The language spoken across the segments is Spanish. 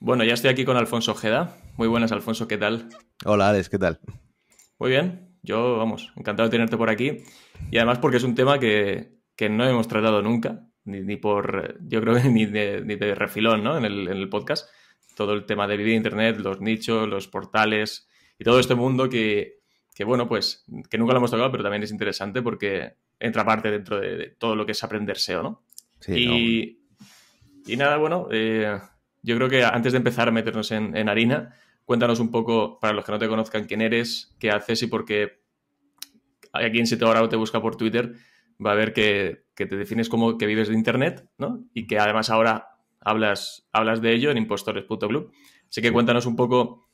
Bueno, ya estoy aquí con Alfonso Ojeda. Muy buenas, Alfonso, ¿qué tal? Hola, Alex, ¿qué tal? Muy bien, yo, vamos, encantado de tenerte por aquí. Y además porque es un tema que no hemos tratado nunca, ni por, yo creo que ni de refilón, ¿no? En el podcast. Todo el tema de vivir Internet, los nichos, los portales y todo este mundo que, bueno, pues, que nunca lo hemos tocado, pero también es interesante porque entra parte dentro de todo lo que es aprender SEO, ¿no? Sí, no. Y, y nada, bueno, yo creo que antes de empezar a meternos en harina, cuéntanos un poco, para los que no te conozcan, quién eres, qué haces y por qué alguien si te ahora te busca por Twitter va a ver que te defines como que vives de Internet, ¿no? Y que además ahora hablas de ello en impostores.club. Así que Sí. cuéntanos un poco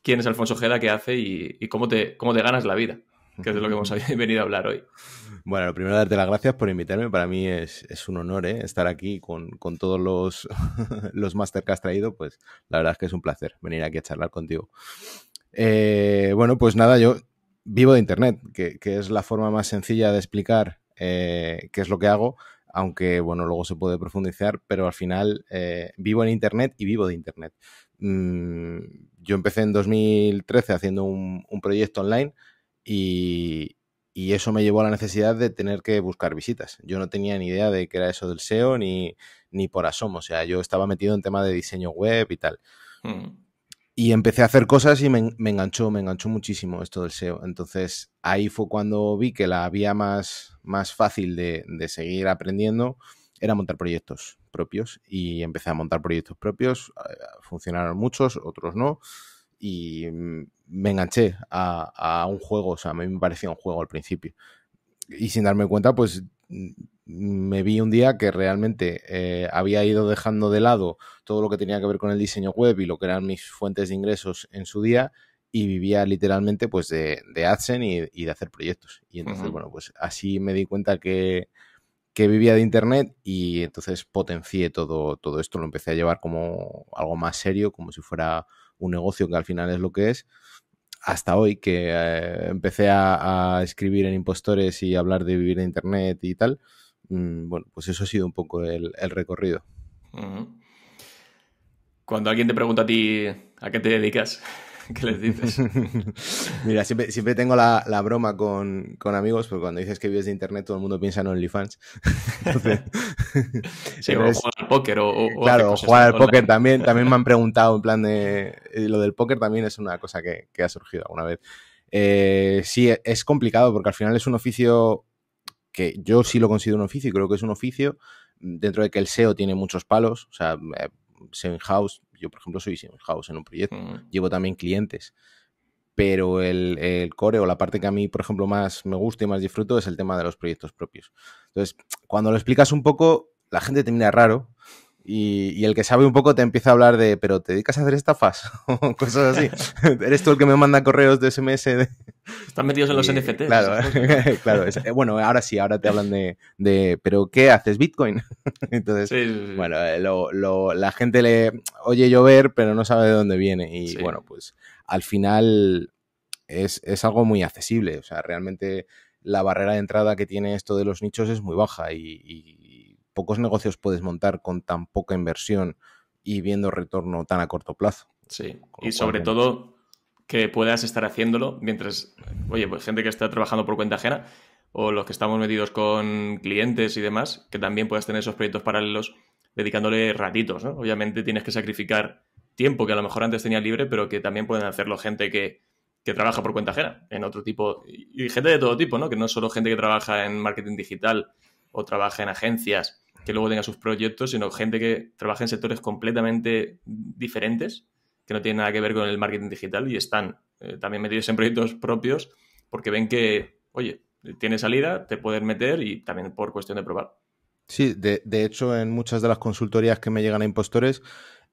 quién es Alfonso Ojeda, qué hace y cómo te ganas la vida, que es de lo que hemos venido a hablar hoy. Bueno, lo primero, darte las gracias por invitarme. Para mí es un honor, estar aquí con todos los, los máster que has traído. Pues la verdad es que es un placer venir aquí a charlar contigo. Bueno, pues nada, yo vivo de Internet, que es la forma más sencilla de explicar qué es lo que hago, aunque bueno, luego se puede profundizar, pero al final vivo en Internet y vivo de Internet. Mm, yo empecé en 2013 haciendo un proyecto online y, y eso me llevó a la necesidad de tener que buscar visitas. Yo no tenía ni idea de qué era eso del SEO ni por asomo. O sea, yo estaba metido en tema de diseño web y tal. Mm. Y empecé a hacer cosas y me enganchó muchísimo esto del SEO. Entonces ahí fue cuando vi que la vía más fácil de seguir aprendiendo era montar proyectos propios. Y empecé a montar proyectos propios. Funcionaron muchos, otros no. Y me enganché a un juego. O sea, a mí me parecía un juego al principio. Y sin darme cuenta, pues me vi un día que realmente había ido dejando de lado todo lo que tenía que ver con el diseño web y lo que eran mis fuentes de ingresos en su día y vivía literalmente pues de AdSense y de hacer proyectos. Y entonces, Ujú. bueno, pues así me di cuenta que vivía de Internet y entonces potencié todo esto, lo empecé a llevar como algo más serio, como si fuera un negocio que al final es lo que es hasta hoy que empecé a escribir en Impostores y hablar de vivir de Internet y tal. Bueno, pues eso ha sido un poco el recorrido. Ujú. Cuando alguien te pregunta a ti a qué te dedicas, ¿qué les dices? Mira, siempre tengo la broma con amigos, porque cuando dices que vives de Internet todo el mundo piensa en OnlyFans. entonces, Sí, o entonces, juega al póker o hace claro, cosas jugar al póker online. también me han preguntado en plan de... Lo del póker también es una cosa que ha surgido alguna vez. Sí, es complicado porque al final es un oficio que yo sí lo considero un oficio y creo que es un oficio dentro de que el SEO tiene muchos palos, o sea, SEO in-house, yo por ejemplo soy SEO in-house en un proyecto, Mm. llevo también clientes, pero el core o la parte que a mí, por ejemplo, más me gusta y más disfruto es el tema de los proyectos propios. Entonces, cuando lo explicas un poco, la gente te mira raro y el que sabe un poco te empieza a hablar de, pero ¿te dedicas a hacer estafas? o cosas así. ¿Eres tú el que me manda correos de SMS Están metidos en los y NFTs, claro, esas cosas, ¿no? claro. Bueno, ahora sí, ahora te hablan ¿pero qué haces? ¿Bitcoin? Entonces, Sí, sí, bueno, la gente le oye llover, pero no sabe de dónde viene. Y sí. bueno, pues al final es algo muy accesible. O sea, realmente la barrera de entrada que tiene esto de los nichos es muy baja y pocos negocios puedes montar con tan poca inversión y viendo retorno tan a corto plazo. Sí. Con lo Y cual, sobre bueno, pues todo que puedas estar haciéndolo mientras, oye, pues gente que está trabajando por cuenta ajena o los que estamos metidos con clientes y demás, que también puedas tener esos proyectos paralelos dedicándole ratitos, ¿no? Obviamente tienes que sacrificar tiempo que a lo mejor antes tenía libre, pero que también pueden hacerlo gente que trabaja por cuenta ajena, en otro tipo, y gente de todo tipo, ¿no? Que no es solo gente que trabaja en marketing digital o trabaja en agencias que luego tenga sus proyectos, sino gente que trabaja en sectores completamente diferentes que no tienen nada que ver con el marketing digital y están también metidos en proyectos propios porque ven que, oye, tiene salida, te pueden meter y también por cuestión de probar. sí, de hecho, en muchas de las consultorías que me llegan a impostores,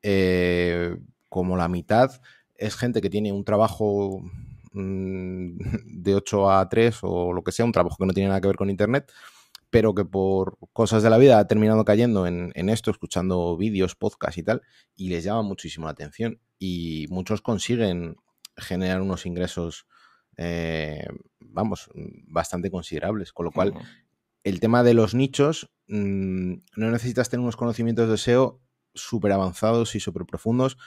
eh, como la mitad es gente que tiene un trabajo de 8 a 3 o lo que sea, un trabajo que no tiene nada que ver con Internet, pero que por cosas de la vida ha terminado cayendo en esto, escuchando vídeos, podcasts y tal, y les llama muchísimo la atención. Y muchos consiguen generar unos ingresos, vamos, bastante considerables, con lo Uh cual -huh. el tema de los nichos, no necesitas tener unos conocimientos de SEO súper avanzados y súper profundos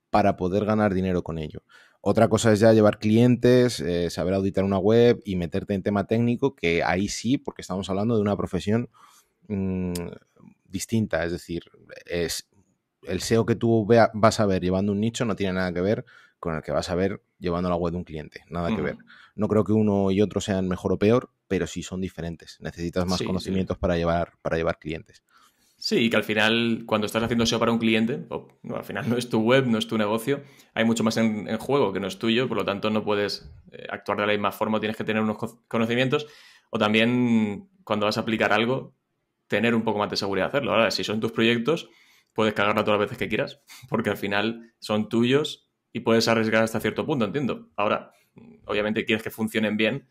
para poder ganar dinero con ello. Otra cosa es ya llevar clientes, saber auditar una web y meterte en tema técnico, que ahí sí, porque estamos hablando de una profesión distinta. Es decir, el SEO que tú vas a ver llevando un nicho no tiene nada que ver con el que vas a ver llevando la web de un cliente. Nada que ver. No creo que uno y otro sean mejor o peor, pero sí son diferentes. Necesitas más conocimientos para llevar clientes. Sí, y que al final, cuando estás haciendo SEO para un cliente, no, al final no es tu web, no es tu negocio, hay mucho más en juego que no es tuyo, por lo tanto no puedes actuar de la misma forma, tienes que tener unos conocimientos, o también cuando vas a aplicar algo, tener un poco más de seguridad de hacerlo. Ahora, si son tus proyectos, puedes cagarla todas las veces que quieras, porque al final son tuyos y puedes arriesgar hasta cierto punto, entiendo. Ahora, obviamente quieres que funcionen bien,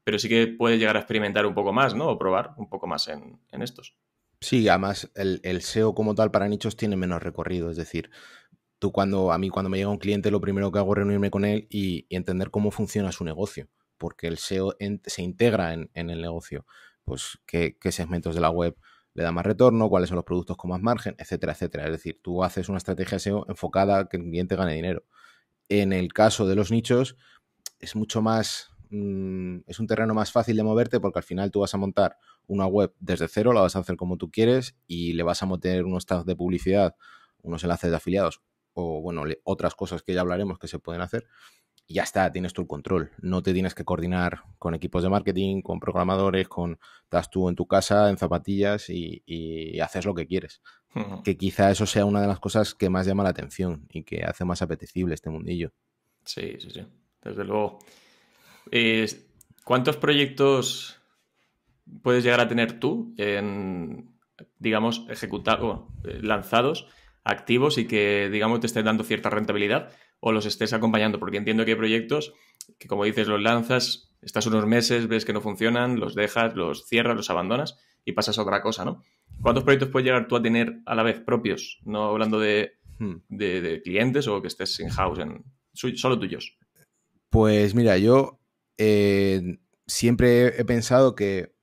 pero sí que puedes llegar a experimentar un poco más, ¿no? O probar un poco más en estos. Sí, además el SEO como tal para nichos tiene menos recorrido. Es decir, cuando me llega un cliente, lo primero que hago es reunirme con él y entender cómo funciona su negocio, porque el SEO se integra en el negocio. Pues qué segmentos de la web le da más retorno, cuáles son los productos con más margen, etcétera, etcétera. Es decir, tú haces una estrategia SEO enfocada a que el cliente gane dinero. En el caso de los nichos, es mucho más... es un terreno más fácil de moverte porque al final tú vas a montar una web desde cero, la vas a hacer como tú quieres y le vas a meter unos tags de publicidad, unos enlaces de afiliados o, bueno, otras cosas que ya hablaremos que se pueden hacer y ya está, tienes tú el control. No te tienes que coordinar con equipos de marketing, con programadores, estás tú en tu casa, en zapatillas y haces lo que quieres. Que quizá eso sea una de las cosas que más llama la atención y que hace más apetecible este mundillo. Sí, desde luego. ¿Cuántos proyectos puedes llegar a tener tú digamos, lanzados, activos y que, digamos, te estén dando cierta rentabilidad o los estés acompañando? Porque entiendo que hay proyectos que, como dices, los lanzas, estás unos meses, ves que no funcionan, los dejas, los cierras, los abandonas y pasas a otra cosa, ¿no? ¿Cuántos proyectos puedes llegar tú a tener a la vez propios? No hablando de clientes o que estés in-house, solo tuyos. Pues mira, yo siempre he pensado que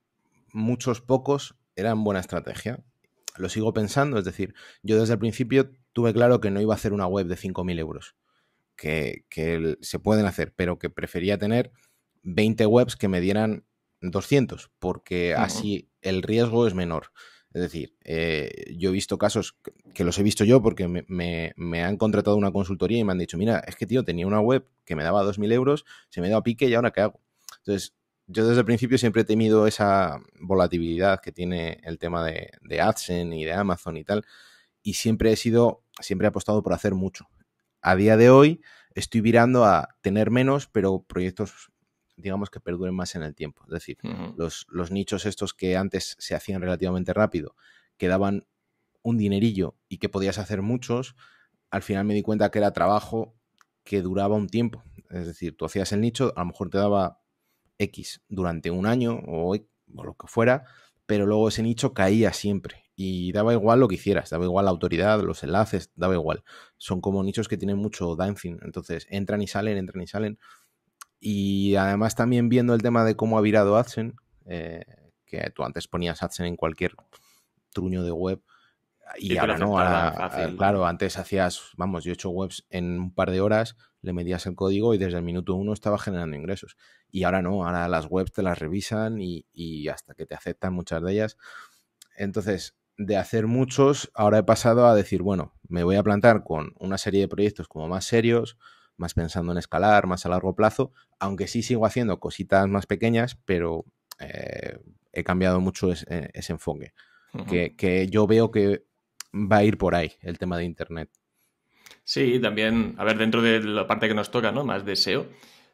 muchos pocos eran buena estrategia. Lo sigo pensando, es decir, yo desde el principio tuve claro que no iba a hacer una web de 5.000 euros, que se pueden hacer, pero que prefería tener 20 webs que me dieran 200, porque así el riesgo es menor. Es decir, yo he visto casos que los he visto yo porque me han contratado una consultoría y me han dicho, mira, es que tío, tenía una web que me daba 2.000 euros, se me dio a pique y ahora ¿qué hago? Entonces, yo desde el principio siempre he temido esa volatilidad que tiene el tema de AdSense y de Amazon y tal, y siempre he apostado por hacer mucho. A día de hoy estoy virando a tener menos, pero proyectos, digamos, que perduren más en el tiempo. Es decir, los nichos estos que antes se hacían relativamente rápido, que daban un dinerillo y que podías hacer muchos, al final me di cuenta que era trabajo que duraba un tiempo. Es decir, tú hacías el nicho, a lo mejor te daba X durante un año o lo que fuera, pero luego ese nicho caía siempre y daba igual lo que hicieras, daba igual la autoridad, los enlaces, daba igual. Son como nichos que tienen mucho dancing, entonces entran y salen. Y además también viendo el tema de cómo ha virado AdSense, que tú antes ponías AdSense en cualquier truño de web, y ahora no, claro, antes hacías, yo he hecho webs en un par de horas, le metías el código y desde el minuto 1 estaba generando ingresos. Y ahora no, ahora las webs te las revisan y hasta que te aceptan muchas de ellas. Entonces, de hacer muchos, ahora he pasado a decir, bueno, me voy a plantar con una serie de proyectos como más serios, más pensando en escalar, más a largo plazo, aunque sí sigo haciendo cositas más pequeñas, pero he cambiado mucho ese enfoque. Que yo veo que va a ir por ahí el tema de Internet. Sí, también, a ver, dentro de la parte que nos toca, ¿no? Más de SEO,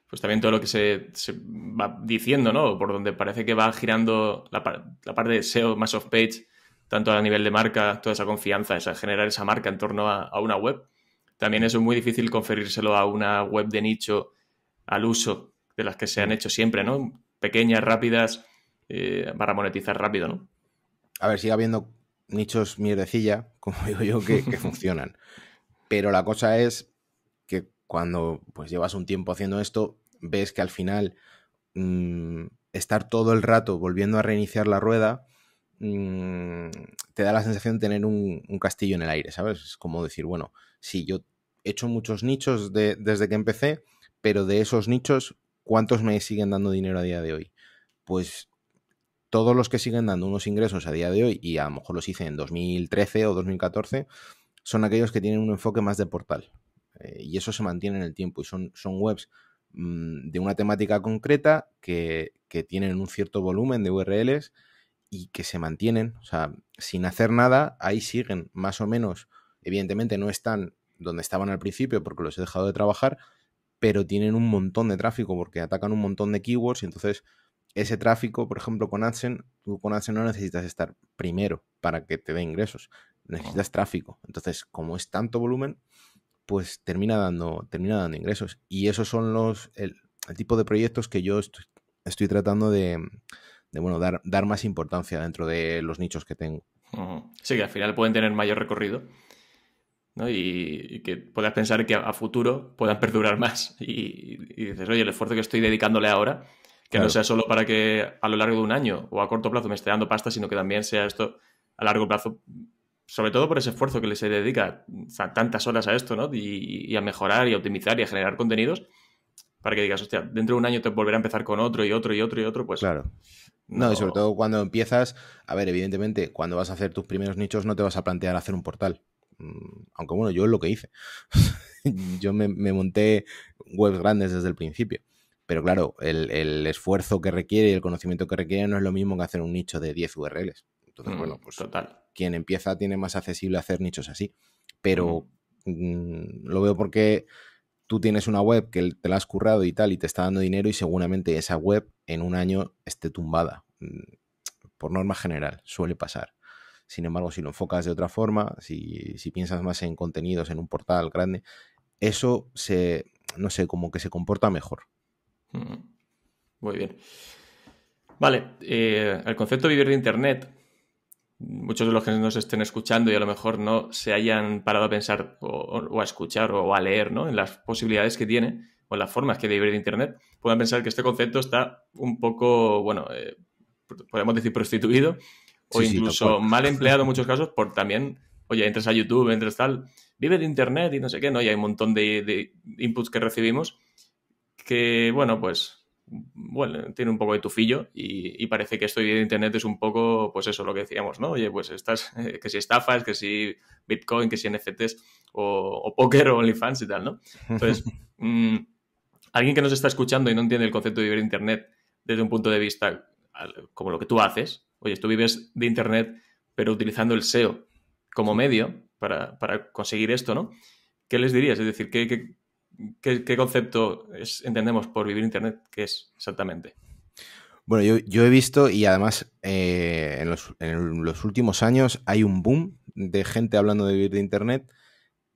pues también todo lo que se va diciendo, ¿no? Por donde parece que va girando la parte de SEO más off-page, tanto a nivel de marca, toda esa confianza, generar esa marca en torno a una web. También eso es muy difícil conferírselo a una web de nicho al uso de las que se han hecho siempre, ¿no? Pequeñas, rápidas, para monetizar rápido, ¿no? A ver, sigue habiendo nichos mierdecilla, como digo yo, que funcionan. Pero la cosa es que cuando pues llevas un tiempo haciendo esto, ves que al final estar todo el rato volviendo a reiniciar la rueda te te da la sensación de tener un castillo en el aire, ¿sabes? Es como decir, bueno, sí, yo he hecho muchos nichos desde que empecé, pero de esos nichos, ¿cuántos me siguen dando dinero a día de hoy? Pues todos los que siguen dando unos ingresos a día de hoy, y a lo mejor los hice en 2013 o 2014, son aquellos que tienen un enfoque más de portal. Y eso se mantiene en el tiempo y son webs de una temática concreta que tienen un cierto volumen de URLs y que se mantienen, o sea, sin hacer nada, ahí siguen más o menos. Evidentemente no están donde estaban al principio porque los he dejado de trabajar, pero tienen un montón de tráfico porque atacan un montón de keywords y entonces ese tráfico, por ejemplo, con AdSense, tú con AdSense no necesitas estar primero para que te dé ingresos, necesitas tráfico. Entonces, como es tanto volumen, pues termina dando ingresos. Y esos son el tipo de proyectos que yo estoy tratando de bueno, dar más importancia dentro de los nichos que tengo. Sí, que al final pueden tener mayor recorrido, ¿no? Y que puedas pensar que a futuro puedan perdurar más. Y dices, oye, el esfuerzo que estoy dedicándole ahora, que Claro. no sea solo para que a lo largo de un año o a corto plazo me esté dando pasta, sino que también sea esto a largo plazo, sobre todo por ese esfuerzo que se dedica tantas horas a esto, ¿no? Y a mejorar y a optimizar y a generar contenidos, para que digas, hostia, dentro de un año te volverá a empezar con otro y otro y otro y otro, pues Claro. No, y sobre todo cuando empiezas, a ver, evidentemente, cuando vas a hacer tus primeros nichos no te vas a plantear hacer un portal. Aunque bueno, yo es lo que hice. Yo me monté webs grandes desde el principio. Pero claro, el esfuerzo que requiere y el conocimiento que requiere no es lo mismo que hacer un nicho de 10 URLs. Entonces, bueno, pues total. Quien empieza tiene más accesible hacer nichos así. Pero lo veo porque tú tienes una web que te la has currado y tal y te está dando dinero y seguramente esa web en un año esté tumbada. Por norma general, suele pasar. Sin embargo, si lo enfocas de otra forma, si piensas más en contenidos, en un portal grande, eso no sé, como que se comporta mejor. Muy bien. Vale, el concepto de vivir de Internet, muchos de los que nos estén escuchando y a lo mejor no se hayan parado a pensar o a escuchar o a leer, ¿no?, en las posibilidades que tiene o en las formas que de vivir de Internet, puedan pensar que este concepto está un poco, bueno, podemos decir prostituido o Sí, incluso mal empleado en muchos casos por también, oye, entras a YouTube, entras tal, vive de Internet y no sé qué, ¿no? Y hay un montón de inputs que recibimos que, bueno, pues bueno, tiene un poco de tufillo y parece que esto de Internet es un poco, pues eso, lo que decíamos, ¿no? Oye, pues estás, que si estafas, que si Bitcoin, que si NFTs o póker o OnlyFans y tal, ¿no? Entonces, alguien que nos está escuchando y no entiende el concepto de vivir de Internet desde un punto de vista como lo que tú haces, oye, tú vives de Internet pero utilizando el SEO como medio para conseguir esto, ¿no? ¿Qué les dirías? Es decir, ¿qué concepto entendemos por vivir Internet? ¿Qué es exactamente? Bueno, yo he visto y además en los últimos años hay un boom de gente hablando de vivir de Internet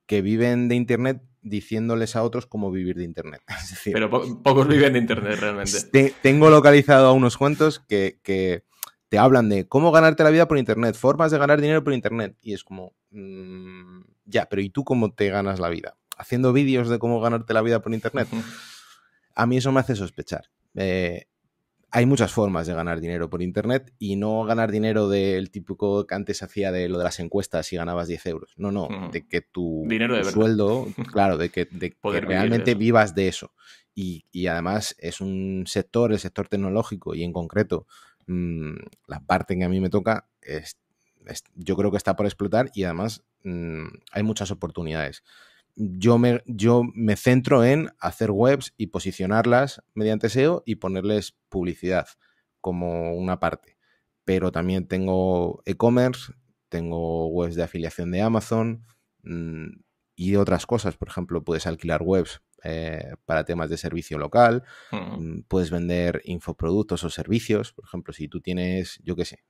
que viven de Internet diciéndoles a otros cómo vivir de Internet. Es decir, pero pocos viven de Internet realmente. Tengo localizado a unos cuantos que te hablan de cómo ganarte la vida por Internet, formas de ganar dinero por Internet. Y es como, ya, pero ¿y tú cómo te ganas la vida? ¿Haciendo vídeos de cómo ganarte la vida por Internet? A mí eso me hace sospechar. Hay muchas formas de ganar dinero por Internet y no ganar dinero del típico que antes hacía de lo de las encuestas y ganabas 10 euros. No, de que tu sueldo, claro, de que realmente vivas de eso. Y además es un sector, el sector tecnológico y en concreto la parte que a mí me toca, yo creo que está por explotar y además hay muchas oportunidades. Yo me centro en hacer webs y posicionarlas mediante SEO y ponerles publicidad como una parte. Pero también tengo e-commerce, tengo webs de afiliación de Amazon y otras cosas. Por ejemplo, puedes alquilar webs para temas de servicio local, puedes vender infoproductos o servicios. Por ejemplo, si tú tienes, yo qué sé,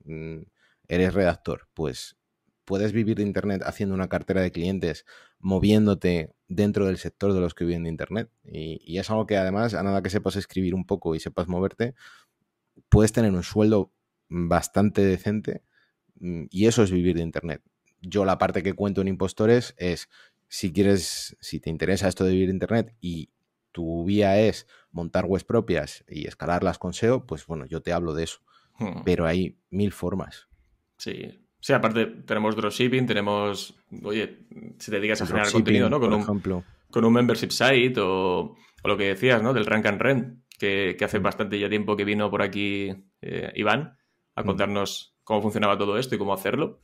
eres redactor, pues puedes vivir de Internet haciendo una cartera de clientes, moviéndote dentro del sector de los que viven de Internet. Y es algo que además, a nada que sepas escribir un poco y sepas moverte, puedes tener un sueldo bastante decente y eso es vivir de Internet. Yo la parte que cuento en Impostores es, si te interesa esto de vivir de Internet y tu vía es montar webs propias y escalarlas con SEO, pues bueno, yo te hablo de eso. Pero hay 1000 formas. Sí, Sí, aparte tenemos dropshipping, tenemos, oye, si te dedicas a El generar contenido, dropshipping, ¿no? por ejemplo. Con un membership site o lo que decías, ¿no? Del Rank and Rent, que hace Mm, bastante ya tiempo que vino por aquí Iván a mm, contarnos cómo funcionaba todo esto y cómo hacerlo.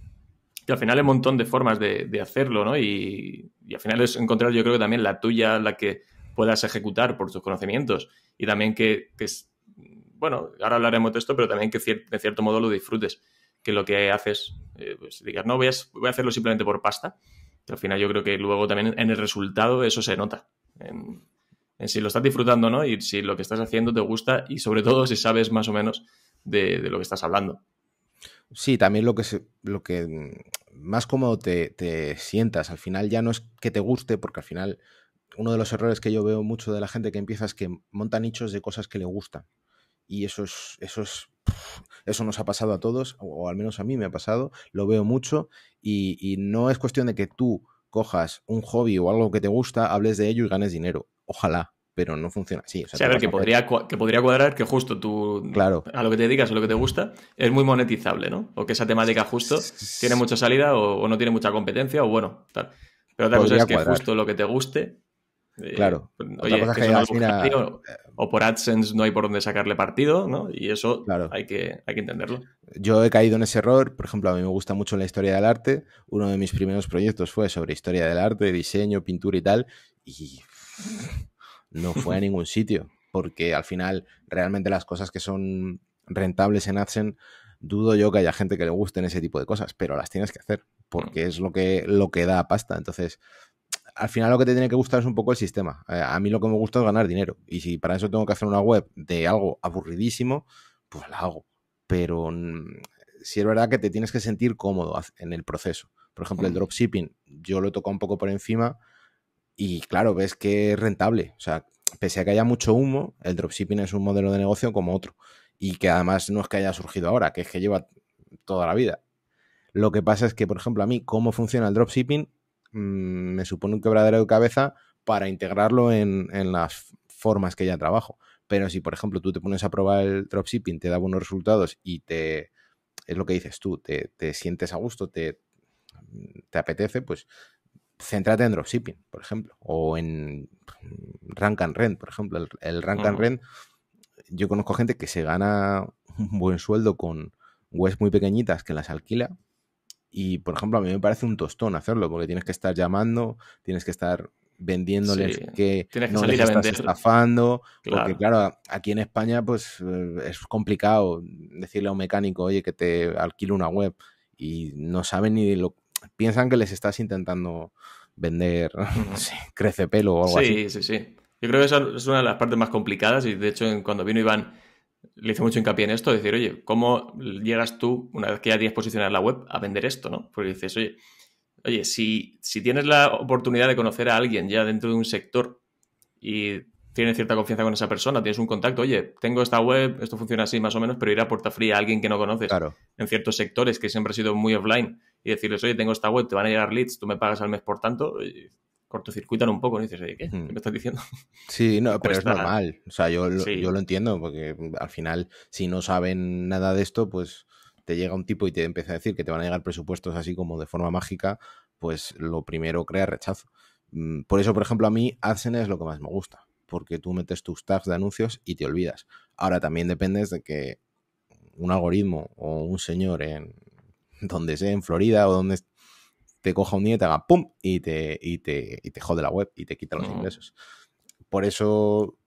Y al final hay un montón de formas de hacerlo, ¿no? Y al final es encontrar, yo creo que también la tuya, la que puedas ejecutar por tus conocimientos y también que es, bueno, ahora hablaremos de esto, pero también que de cierto modo lo disfrutes, que lo que haces, pues digas, no, voy a hacerlo simplemente por pasta, que al final yo creo que luego también en el resultado eso se nota, en si lo estás disfrutando, ¿no? Y si lo que estás haciendo te gusta y sobre todo si sabes más o menos de lo que estás hablando. Sí, también lo que más cómodo te sientas. Al final ya no es que te guste, porque al final uno de los errores que yo veo mucho de la gente que empieza es que monta nichos de cosas que le gustan. Y eso nos ha pasado a todos, o al menos a mí me ha pasado, lo veo mucho, y no es cuestión de que tú cojas un hobby o algo que te gusta, hables de ello y ganes dinero. Ojalá, pero no funciona así. O sea, Sí, a tú ver, vas a hacer... que podría cuadrar que justo tú, Claro. a lo que te dedicas o lo que te gusta, es muy monetizable, ¿no? O que esa temática justo tiene mucha salida o no tiene mucha competencia o bueno, tal. Pero otra cosa es Podría que cuadrar. justo lo que te guste, Claro. Otra oye, cosa es que que eso no digas, es mira, o por AdSense no hay por dónde sacarle partido, ¿no? Y eso claro. hay que entenderlo. Yo he caído en ese error. Por ejemplo, a mí me gusta mucho la historia del arte. Uno de mis primeros proyectos fue sobre historia del arte, diseño, pintura y tal. Y no fue a ningún sitio. Porque al final, realmente las cosas que son rentables en AdSense, dudo yo que haya gente que le gusten ese tipo de cosas, pero las tienes que hacer. Porque es lo que da pasta. Entonces, al final lo que te tiene que gustar es un poco el sistema. A mí lo que me gusta es ganar dinero. Y si para eso tengo que hacer una web de algo aburridísimo, pues la hago. Pero sí es verdad que te tienes que sentir cómodo en el proceso. Por ejemplo, el dropshipping, yo lo he tocado un poco por encima y claro, ves que es rentable. O sea, pese a que haya mucho humo, el dropshipping es un modelo de negocio como otro. Y que además no es que haya surgido ahora, que es que lleva toda la vida. Lo que pasa es que, por ejemplo, a mí, cómo funciona el dropshipping, me supone un quebradero de cabeza para integrarlo en las formas que ya trabajo. Pero si, por ejemplo, tú te pones a probar el dropshipping, te da buenos resultados y es lo que dices tú, te sientes a gusto, te apetece, pues céntrate en dropshipping, por ejemplo, o en Rank and Rent, por ejemplo. El Rank and Rent, yo conozco gente que se gana un buen sueldo con webs muy pequeñitas que las alquila. Y, por ejemplo, a mí me parece un tostón hacerlo, porque tienes que estar llamando, tienes que estar vendiéndoles Sí, que tienes que no les salir a estás vender, estafando, porque, claro. claro, aquí en España, pues es complicado decirle a un mecánico, oye, que te alquile una web, y no saben ni lo... Piensan que les estás intentando vender, no sé, crece pelo o algo así. Sí, sí, sí. Yo creo que esa es una de las partes más complicadas y de hecho cuando vino Iván le hice mucho hincapié en esto, decir, oye, ¿cómo llegas tú, una vez que ya tienes posicionada la web, a vender esto, ¿no? Porque dices, oye, si tienes la oportunidad de conocer a alguien ya dentro de un sector y tienes cierta confianza con esa persona, tienes un contacto, oye, tengo esta web, esto funciona así más o menos, pero ir a puerta fría a alguien que no conoces Claro. en ciertos sectores que siempre ha sido muy offline y decirles, oye, tengo esta web, te van a llegar leads, tú me pagas al mes por tanto, y cortocircuitan un poco, ¿no? Y dices, oye, ¿qué? ¿Qué me estás diciendo? Sí, no, pero es Cuesta, normal. O sea, yo lo sí, entiendo, porque al final, si no saben nada de esto, pues te llega un tipo y te empieza a decir que te van a llegar presupuestos así como de forma mágica, pues lo primero crea rechazo. Por eso, por ejemplo, a mí AdSense es lo que más me gusta, porque tú metes tus tags de anuncios y te olvidas. Ahora también dependes de que un algoritmo o un señor en donde sea, en Florida o donde te coja un día y te haga pum y te jode la web y te quita los ingresos. Por eso,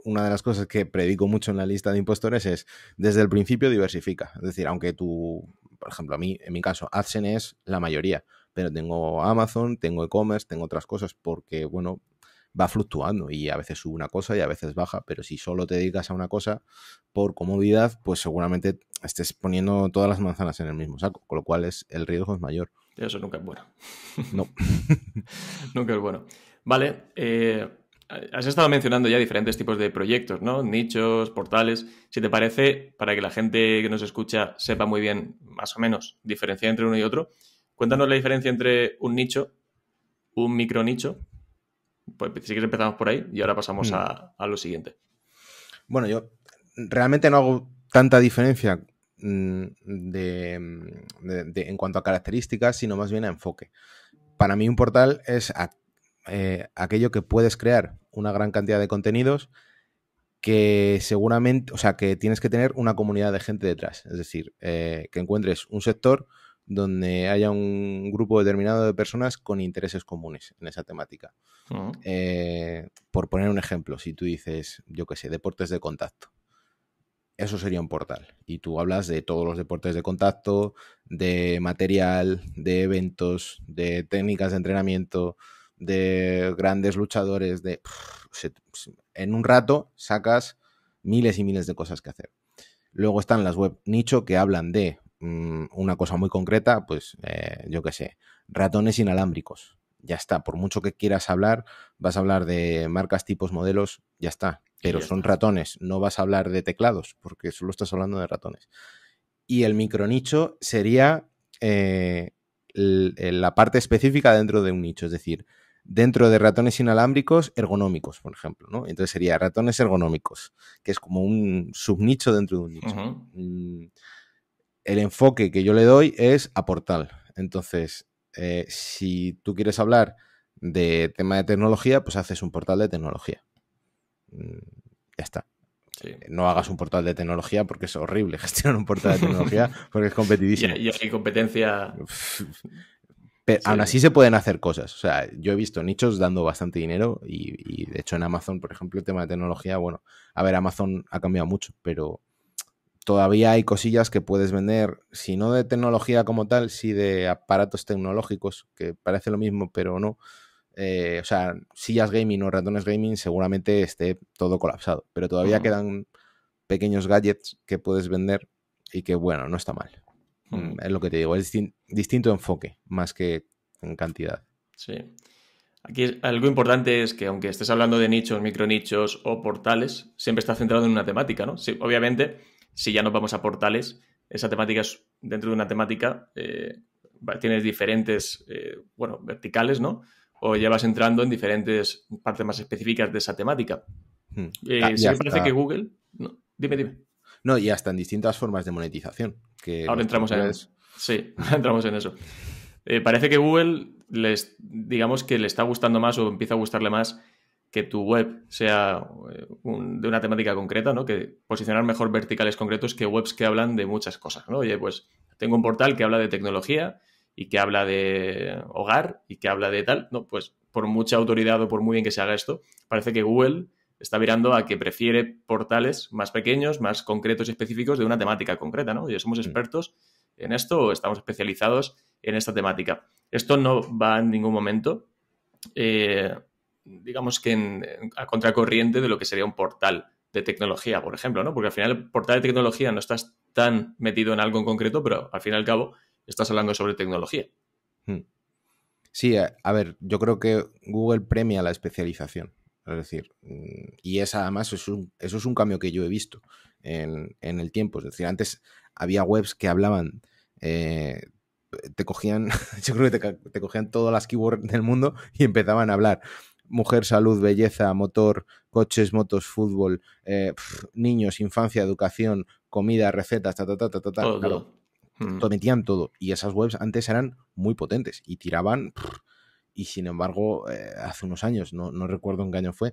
una de las cosas que predico mucho en la lista de impostores es, desde el principio, diversifica. Es decir, aunque tú, por ejemplo, a mí, en mi caso, AdSense es la mayoría, pero tengo Amazon, tengo e-commerce, tengo otras cosas, porque, bueno, va fluctuando y a veces sube una cosa y a veces baja, pero si solo te dedicas a una cosa por comodidad, pues seguramente estés poniendo todas las manzanas en el mismo saco, con lo cual el riesgo es mayor. eso nunca es bueno. No. Nunca es bueno. Vale, has estado mencionando ya diferentes tipos de proyectos, ¿no? Nichos, portales. Si te parece, para que la gente que nos escucha sepa muy bien, más o menos, diferenciar entre uno y otro, cuéntanos la diferencia entre un nicho, un micronicho. Pues si quieres empezamos por ahí y ahora pasamos Hmm. a lo siguiente. Bueno, yo realmente no hago tanta diferencia en cuanto a características, sino más bien a enfoque. Para mí un portal es aquello que puedes crear una gran cantidad de contenidos que seguramente, o sea, que tienes que tener una comunidad de gente detrás. Es decir, que encuentres un sector donde haya un grupo determinado de personas con intereses comunes en esa temática. Por poner un ejemplo, si tú dices, yo qué sé, deportes de contacto, eso sería un portal. Y tú hablas de todos los deportes de contacto, de material, de eventos, de técnicas de entrenamiento, de grandes luchadores, en un rato sacas miles y miles de cosas que hacer. Luego están las web nicho que hablan de una cosa muy concreta, pues yo qué sé, ratones inalámbricos. Ya está, por mucho que quieras hablar, vas a hablar de marcas, tipos, modelos, ya está. Pero son ratones, no vas a hablar de teclados, porque solo estás hablando de ratones. Y el micronicho sería la parte específica dentro de un nicho, es decir, dentro de ratones inalámbricos ergonómicos, por ejemplo, ¿no? Entonces sería ratones ergonómicos, que es como un subnicho dentro de un nicho. El enfoque que yo le doy es a portal. Entonces, si tú quieres hablar de tema de tecnología, pues haces un portal de tecnología. Ya está. Sí. No hagas un portal de tecnología porque es horrible gestionar un portal de tecnología porque es competidísimo. Y hay competencia. Pero aún así se pueden hacer cosas. O sea, yo he visto nichos dando bastante dinero y de hecho en Amazon, por ejemplo, el tema de tecnología, bueno, a ver, Amazon ha cambiado mucho, pero todavía hay cosillas que puedes vender, si no de tecnología como tal, sí de aparatos tecnológicos, que parece lo mismo, pero no. O sea, sillas gaming o ratones gaming seguramente esté todo colapsado, pero todavía quedan pequeños gadgets que puedes vender y que, bueno, no está mal. Es lo que te digo, es distinto enfoque más que en cantidad. Sí. Aquí algo importante es que aunque estés hablando de nichos, micronichos o portales, siempre está centrado en una temática, ¿no? Sí, obviamente, si ya nos vamos a portales, esa temática es dentro de una temática, tienes diferentes, verticales, ¿no? O ya vas entrando en diferentes partes más específicas de esa temática. Sí me parece que Google... No, dime. No, y hasta en distintas formas de monetización. Que ahora entramos entramos en eso. Parece que Google digamos que le está gustando más o empieza a gustarle más que tu web sea de una temática concreta, ¿no? Que posicionar mejor verticales concretos que webs que hablan de muchas cosas, ¿no? Oye, pues tengo un portal que habla de tecnología y que habla de hogar y que habla de tal, ¿no? Pues por mucha autoridad o por muy bien que se haga esto, parece que Google está virando a que prefiere portales más pequeños, más concretos y específicos de una temática concreta, ¿no? Oye, somos expertos en esto o estamos especializados en esta temática. Esto no va en ningún momento, digamos que a contracorriente de lo que sería un portal de tecnología, por ejemplo, ¿no? Porque al final el portal de tecnología no estás tan metido en algo en concreto, pero al fin y al cabo estás hablando sobre tecnología. Sí, a ver, yo creo que Google premia la especialización. Es decir, y además eso es un cambio que yo he visto en el tiempo. Es decir, antes había webs que hablaban, te cogían, yo creo que te cogían todas las keywords del mundo y empezaban a hablar mujer, salud, belleza, motor, coches, motos, fútbol, niños, infancia, educación, comida, recetas, Todo. Claro, metían todo. Y esas webs antes eran muy potentes y tiraban... Y sin embargo, hace unos años, no recuerdo en qué año fue,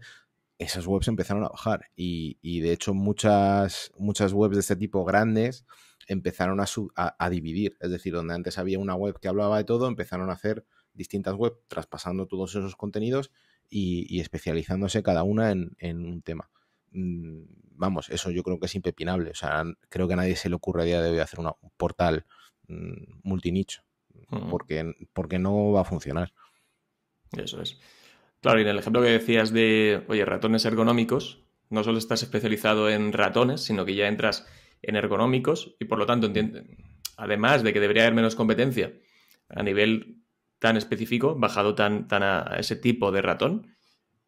esas webs empezaron a bajar. Y de hecho muchas webs de este tipo grandes empezaron a dividir. Es decir, donde antes había una web que hablaba de todo, empezaron a hacer distintas webs traspasando todos esos contenidos y especializándose cada una en un tema. Vamos, eso yo creo que es impepinable. O sea, creo que a nadie se le ocurre a día de hoy hacer un portal multinicho. Porque no va a funcionar. Eso es. Claro, y en el ejemplo que decías de, oye, ratones ergonómicos, no solo estás especializado en ratones, sino que ya entras en ergonómicos y por lo tanto, además de que debería haber menos competencia a nivel tan específico, bajado tan a ese tipo de ratón,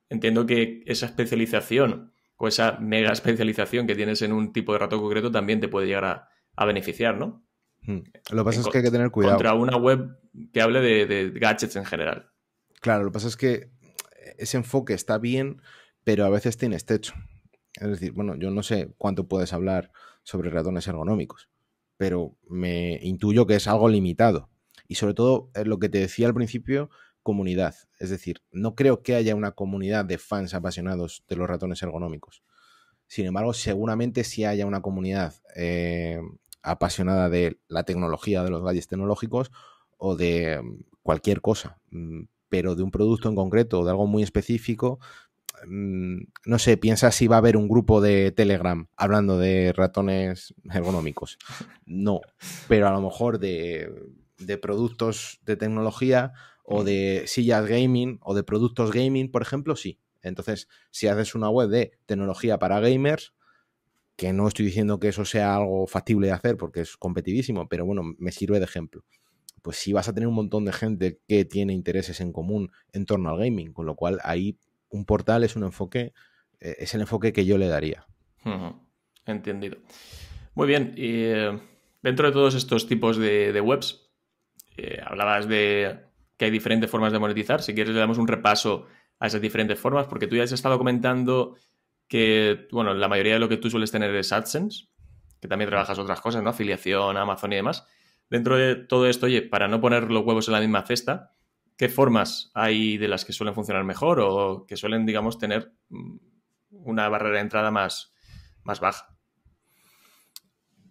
entiendo que esa especialización o esa mega especialización que tienes en un tipo de ratón concreto también te puede llegar a beneficiar, ¿no? Lo que pasa es que hay que tener cuidado. Contra una web que hable de gadgets en general. Claro, lo que pasa es que ese enfoque está bien, pero a veces tienes techo. Es decir, bueno, yo no sé cuánto puedes hablar sobre ratones ergonómicos, pero me intuyo que es algo limitado. Y sobre todo, lo que te decía al principio, comunidad. Es decir, no creo que haya una comunidad de fans apasionados de los ratones ergonómicos. Sin embargo, seguramente sí haya una comunidad apasionada de la tecnología, de los gadgets tecnológicos o de cualquier cosa. Pero de un producto en concreto o de algo muy específico, no sé, piensa si va a haber un grupo de Telegram hablando de ratones ergonómicos. No, pero a lo mejor de productos de tecnología o de sillas gaming o de productos gaming, por ejemplo, sí. Entonces, si haces una web de tecnología para gamers, que no estoy diciendo que eso sea algo factible de hacer porque es competitivísimo, pero bueno, me sirve de ejemplo. Pues sí vas a tener un montón de gente que tiene intereses en común en torno al gaming, con lo cual ahí un portal es un enfoque, es el enfoque que yo le daría. Entendido. Muy bien, y dentro de todos estos tipos de webs, hablabas de que hay diferentes formas de monetizar. Si quieres le damos un repaso a esas diferentes formas, porque tú ya has estado comentando que, bueno, la mayoría de lo que tú sueles tener es AdSense, que también trabajas otras cosas, ¿no? Afiliación, Amazon y demás. Dentro de todo esto, oye, para no poner los huevos en la misma cesta, ¿qué formas hay de las que suelen funcionar mejor o que suelen, digamos, tener una barrera de entrada más baja?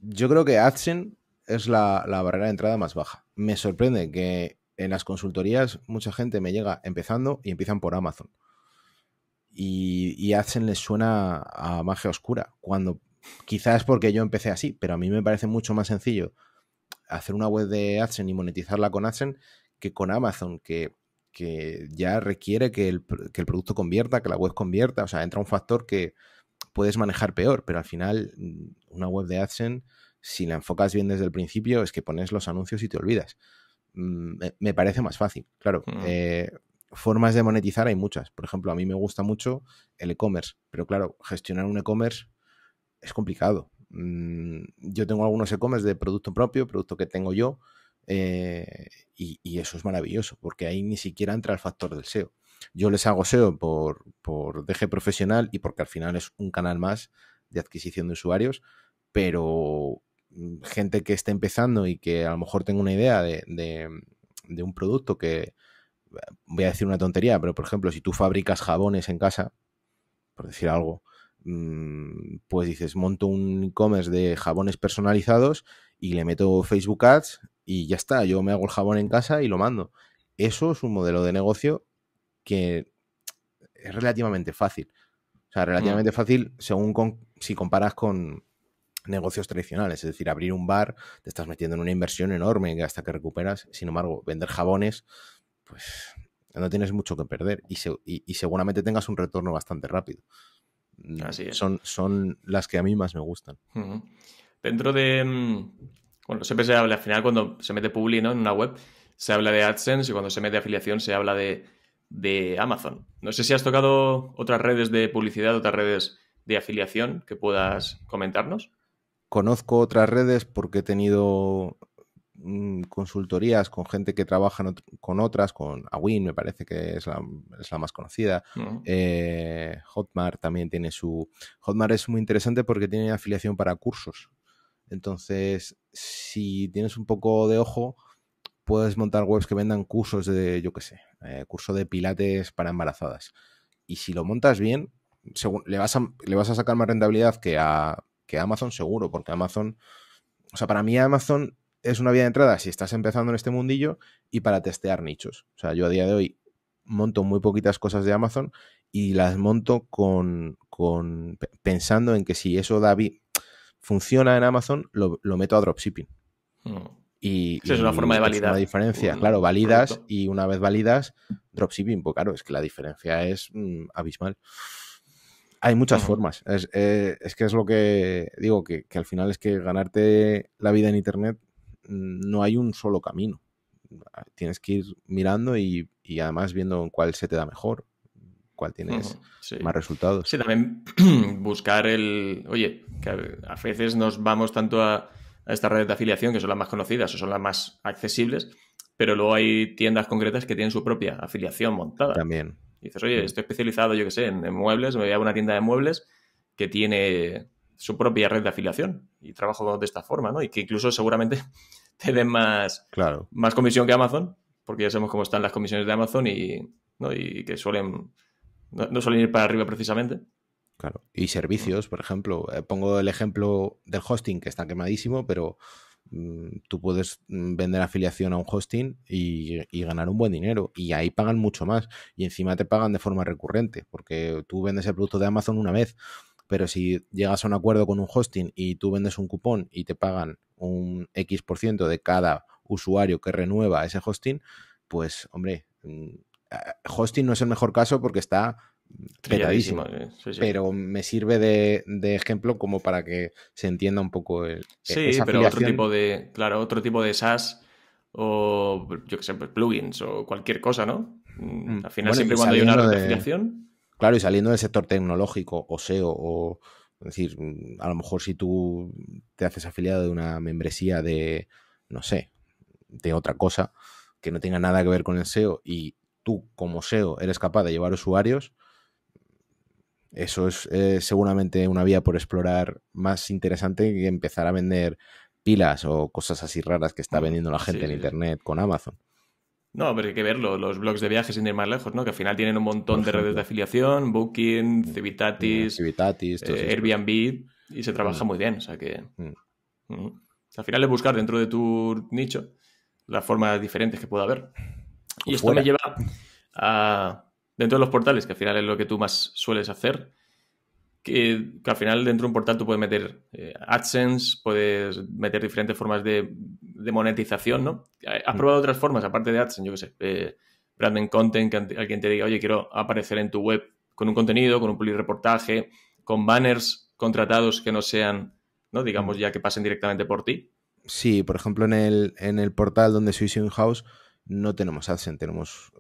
Yo creo que AdSense es la barrera de entrada más baja. Me sorprende que en las consultorías mucha gente me llega empezando y empiezan por Amazon. Y AdSense les suena a magia oscura, cuando quizás es porque yo empecé así, pero a mí me parece mucho más sencillo hacer una web de AdSense y monetizarla con AdSense que con Amazon, que ya requiere que el producto convierta, que la web convierta. O sea, entra un factor que puedes manejar peor, pero al final una web de AdSense, si la enfocas bien desde el principio, es que pones los anuncios y te olvidas. Me parece más fácil, claro. Formas de monetizar hay muchas. Por ejemplo, a mí me gusta mucho el e-commerce, pero claro, gestionar un e-commerce es complicado. Yo tengo algunos e-commerce de producto propio, producto que tengo yo, y eso es maravilloso, porque ahí ni siquiera entra el factor del SEO. Yo les hago SEO por DG Profesional y porque al final es un canal más de adquisición de usuarios, pero gente que esté empezando y que a lo mejor tenga una idea de un producto que, voy a decir una tontería, pero por ejemplo, si tú fabricas jabones en casa, por decir algo, pues dices, monto un e-commerce de jabones personalizados y le meto Facebook Ads y ya está, yo me hago el jabón en casa y lo mando. Eso es un modelo de negocio que es relativamente fácil. O sea, relativamente fácil según si comparas con negocios tradicionales. Es decir, abrir un bar, te estás metiendo en una inversión enorme hasta que recuperas. Sin embargo, vender jabones, pues no tienes mucho que perder y seguramente tengas un retorno bastante rápido. Así es. Son las que a mí más me gustan. Dentro de... Bueno, siempre se habla, al final cuando se mete Publi, ¿no?, en una web, se habla de AdSense y cuando se mete afiliación se habla de Amazon. No sé si has tocado otras redes de publicidad, otras redes de afiliación que puedas comentarnos. Conozco otras redes porque he tenido consultorías con gente que trabaja con otras, con Awin me parece que es la más conocida. Hotmart también tiene su... Hotmart es muy interesante porque tiene afiliación para cursos. Entonces, si tienes un poco de ojo, puedes montar webs que vendan cursos de, yo qué sé, curso de pilates para embarazadas. Y si lo montas bien, le vas a sacar más rentabilidad que a Amazon, seguro, porque Amazon... O sea, para mí Amazon es una vía de entrada si estás empezando en este mundillo y para testear nichos. O sea, yo a día de hoy monto muy poquitas cosas de Amazon y las monto pensando en que si eso funciona en Amazon, lo meto a dropshipping. Y es una forma de validar. Es una diferencia. Claro, validas producto. Y una vez validas, dropshipping, pues claro, es que la diferencia es abismal. Hay muchas formas. Es que es lo que digo, que al final es que ganarte la vida en Internet no hay un solo camino. Tienes que ir mirando y además viendo cuál se te da mejor, cuál tienes más resultados. Sí, también buscar Oye, que a veces nos vamos tanto a estas redes de afiliación, que son las más conocidas o son las más accesibles, pero luego hay tiendas concretas que tienen su propia afiliación montada. También. Y dices, oye, estoy especializado, yo qué sé, en muebles, me voy a una tienda de muebles que tiene su propia red de afiliación y trabajo de esta forma, ¿no? Y que incluso seguramente te den Claro. más comisión que Amazon, porque ya sabemos cómo están las comisiones de Amazon ¿no? Y que no suelen ir para arriba precisamente. Claro. Y servicios, por ejemplo. Pongo el ejemplo del hosting, que está quemadísimo, pero tú puedes vender afiliación a un hosting y ganar un buen dinero. Y ahí pagan mucho más. Y encima te pagan de forma recurrente, porque tú vendes el producto de Amazon una vez, pero si llegas a un acuerdo con un hosting y tú vendes un cupón y te pagan un X% de cada usuario que renueva ese hosting, pues, hombre, hosting no es el mejor caso porque está petadísimo. Sí, sí. Pero me sirve de ejemplo como para que se entienda un poco sí, esa pero afiliación. otro tipo de SaaS o, yo qué sé, pues plugins o cualquier cosa, ¿no? Al final, Bueno, siempre y cuando hay una red de saliendo afiliación... Claro, y saliendo del sector tecnológico o SEO, o es decir, a lo mejor si tú te haces afiliado de una membresía de, no sé, de otra cosa que no tenga nada que ver con el SEO y tú como SEO eres capaz de llevar usuarios, eso es seguramente una vía por explorar más interesante que empezar a vender pilas o cosas así raras que está vendiendo la gente Sí, en sí, sí. Internet con Amazon. No, pero hay que verlo, los blogs de viajes sin ir más lejos, ¿no? Que al final tienen un Por montón de redes de ejemplo, afiliación, Booking, Civitatis, Civitatis, todos estos. Airbnb, y se trabaja Mm, muy bien. O sea que mm. al final es buscar dentro de tu nicho las formas diferentes que pueda haber. O Y esto me fuera. lleva a, dentro de los portales, que al final es lo que tú más sueles hacer, que al final dentro de un portal tú puedes meter AdSense, puedes meter diferentes formas de monetización, ¿no? ¿Has probado otras formas aparte de AdSense? Yo qué sé, branding content, que alguien te diga, oye, quiero aparecer en tu web con un contenido, con un reportaje, con banners contratados que no sean, ¿no? Digamos ya que pasen directamente por ti. Sí, por ejemplo, en el portal donde soy in-house no tenemos AdSense, tenemos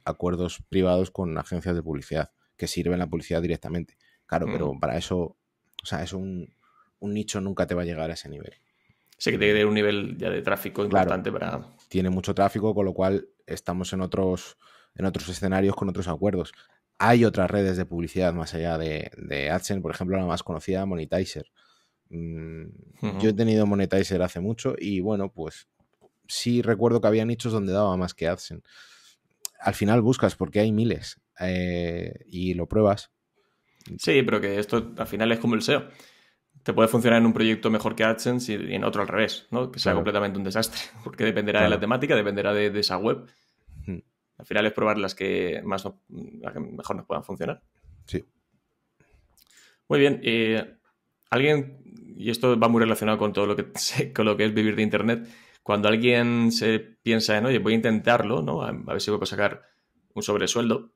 acuerdos privados con agencias de publicidad que sirven la publicidad directamente. Claro, pero para eso, o sea, es un nicho, nunca te va a llegar a ese nivel. Sí que tiene que tener un nivel ya de tráfico Claro, importante para... tiene mucho tráfico, con lo cual estamos en otros escenarios con otros acuerdos. Hay otras redes de publicidad más allá de AdSense, por ejemplo, la más conocida, Monetizer. Yo he tenido Monetizer hace mucho y bueno, pues sí recuerdo que había nichos donde daba más que AdSense. Al final buscas porque hay miles y lo pruebas. Sí, pero que esto al final es como el SEO. Te puede funcionar en un proyecto mejor que AdSense y en otro al revés, ¿no? Que sea Claro, completamente un desastre, porque dependerá de la claro. temática, dependerá de esa web. Mm, Al final es probar las que las que mejor nos puedan funcionar. Sí. Muy bien. Alguien, y esto va muy relacionado con todo lo que, con lo que es vivir de Internet, cuando alguien se piensa en, oye, voy a intentarlo, ¿no? A ver si puedo sacar un sobresueldo.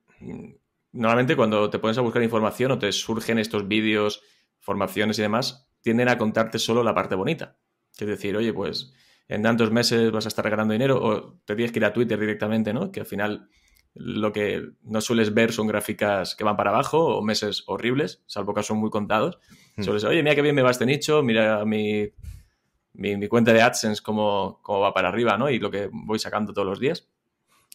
Normalmente cuando te pones a buscar información o te surgen estos vídeos, formaciones y demás, tienden a contarte solo la parte bonita. Es decir, oye, pues en tantos meses vas a estar ganando dinero o te tienes que ir a Twitter directamente, ¿no? Que al final lo que no sueles ver son gráficas que van para abajo o meses horribles, salvo que son muy contados. Sueles, oye, mira qué bien me va este nicho, mira mi cuenta de AdSense cómo va para arriba, ¿no? Y lo que voy sacando todos los días.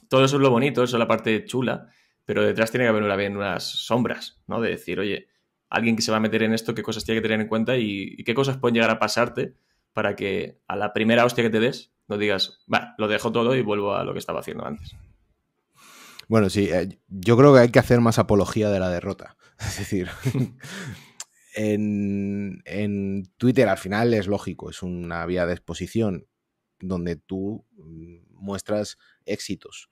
Todo eso es lo bonito, eso es la parte chula, pero detrás tiene que haber unas sombras, ¿no? De decir, oye, alguien que se va a meter en esto, qué cosas tiene que tener en cuenta y qué cosas pueden llegar a pasarte para que a la primera hostia que te des no digas, va, lo dejo todo y vuelvo a lo que estaba haciendo antes. Bueno, sí, yo creo que hay que hacer más apología de la derrota. Es decir, en Twitter al final es lógico, es una vía de exposición donde tú muestras éxitos.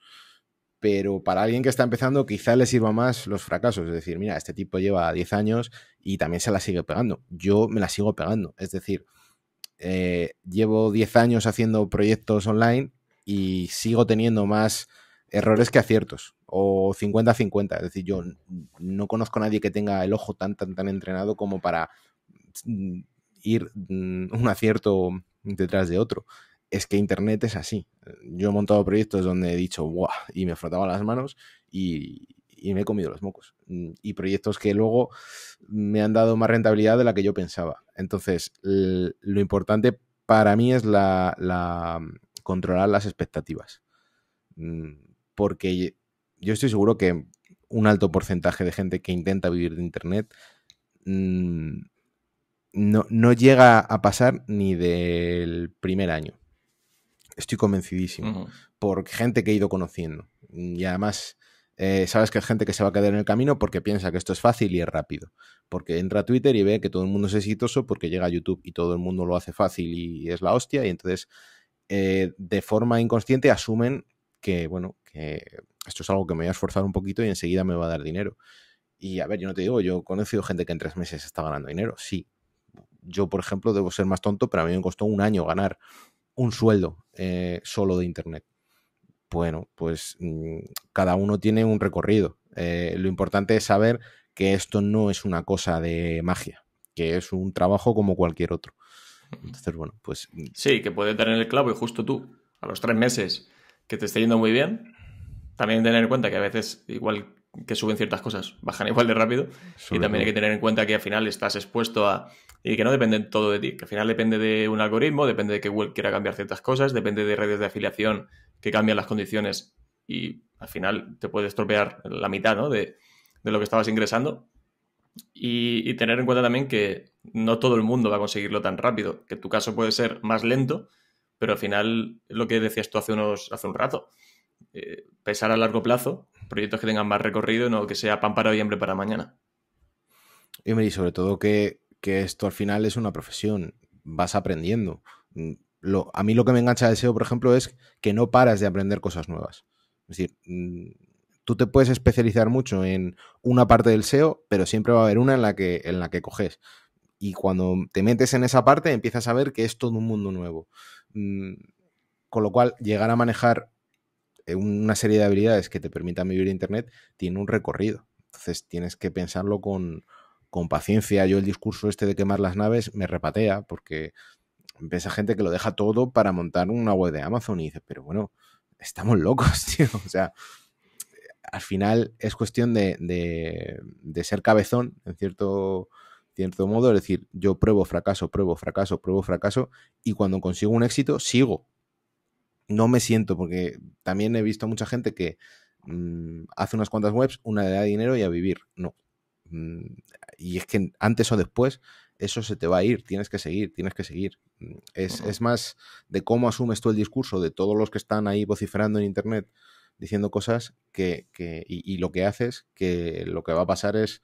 Pero para alguien que está empezando quizá le sirva más los fracasos. Es decir, mira, este tipo lleva 10 años y también se la sigue pegando. Yo me la sigo pegando. Es decir, llevo 10 años haciendo proyectos online y sigo teniendo más errores que aciertos. O 50-50. Es decir, yo no conozco a nadie que tenga el ojo tan entrenado como para ir un acierto detrás de otro. Es que Internet es así. Yo he montado proyectos donde he dicho ¡buah! Y me frotaba las manos y me he comido los mocos. Y proyectos que luego me han dado más rentabilidad de la que yo pensaba. Entonces, lo importante para mí es controlar las expectativas. Porque yo estoy seguro que un alto porcentaje de gente que intenta vivir de Internet no llega a pasar ni del primer año. Estoy convencidísimo. Por gente que he ido conociendo. Y además, sabes que hay gente que se va a quedar en el camino porque piensa que esto es fácil y es rápido. Porque entra a Twitter y ve que todo el mundo es exitoso porque llega a YouTube y todo el mundo lo hace fácil y es la hostia. Y entonces, de forma inconsciente, asumen que, bueno, que esto es algo que me voy a esforzar un poquito y enseguida me va a dar dinero. Y a ver, yo no te digo, yo he conocido gente que en 3 meses está ganando dinero. Sí. Yo, por ejemplo, debo ser más tonto, pero a mí me costó un año ganar un sueldo solo de internet. Bueno, pues cada uno tiene un recorrido. Lo importante es saber que esto no es una cosa de magia, que es un trabajo como cualquier otro. Entonces, bueno, pues... Sí, que puede tener el clavo y justo tú, a los 3 meses que te esté yendo muy bien, también tener en cuenta que a veces, igual que suben ciertas cosas, bajan igual de rápido. Y también hay que tener en cuenta que al final estás expuesto a... Y que no depende todo de ti, que al final depende de un algoritmo, depende de que Google quiera cambiar ciertas cosas, depende de redes de afiliación que cambian las condiciones y al final te puede estropear la mitad, ¿no? de lo que estabas ingresando. Y tener en cuenta también que no todo el mundo va a conseguirlo tan rápido, que tu caso puede ser más lento, pero al final, lo que decías tú hace un rato, pensar a largo plazo, proyectos que tengan más recorrido y no que sea pan para hoy y hambre para mañana. Y sobre todo que esto al final es una profesión, vas aprendiendo. A mí lo que me engancha del SEO, por ejemplo, es que no paras de aprender cosas nuevas. Es decir, tú te puedes especializar mucho en una parte del SEO, pero siempre va a haber una en la que coges. Y cuando te metes en esa parte, empiezas a ver que es todo un mundo nuevo. Con lo cual, llegar a manejar una serie de habilidades que te permitan vivir Internet tiene un recorrido. Entonces, tienes que pensarlo con paciencia. Yo el discurso este de quemar las naves me repatea porque ves a gente que lo deja todo para montar una web de Amazon y dices, pero bueno, estamos locos, tío. O sea, al final es cuestión de ser cabezón, en cierto modo. Es decir, yo pruebo fracaso, y cuando consigo un éxito, sigo. No me siento, porque también he visto a mucha gente que hace unas cuantas webs, una le da dinero y a vivir. No. Y es que antes o después eso se te va a ir, tienes que seguir. Es más de cómo asumes tú el discurso de todos los que están ahí vociferando en internet diciendo cosas y lo que haces, que lo que va a pasar es,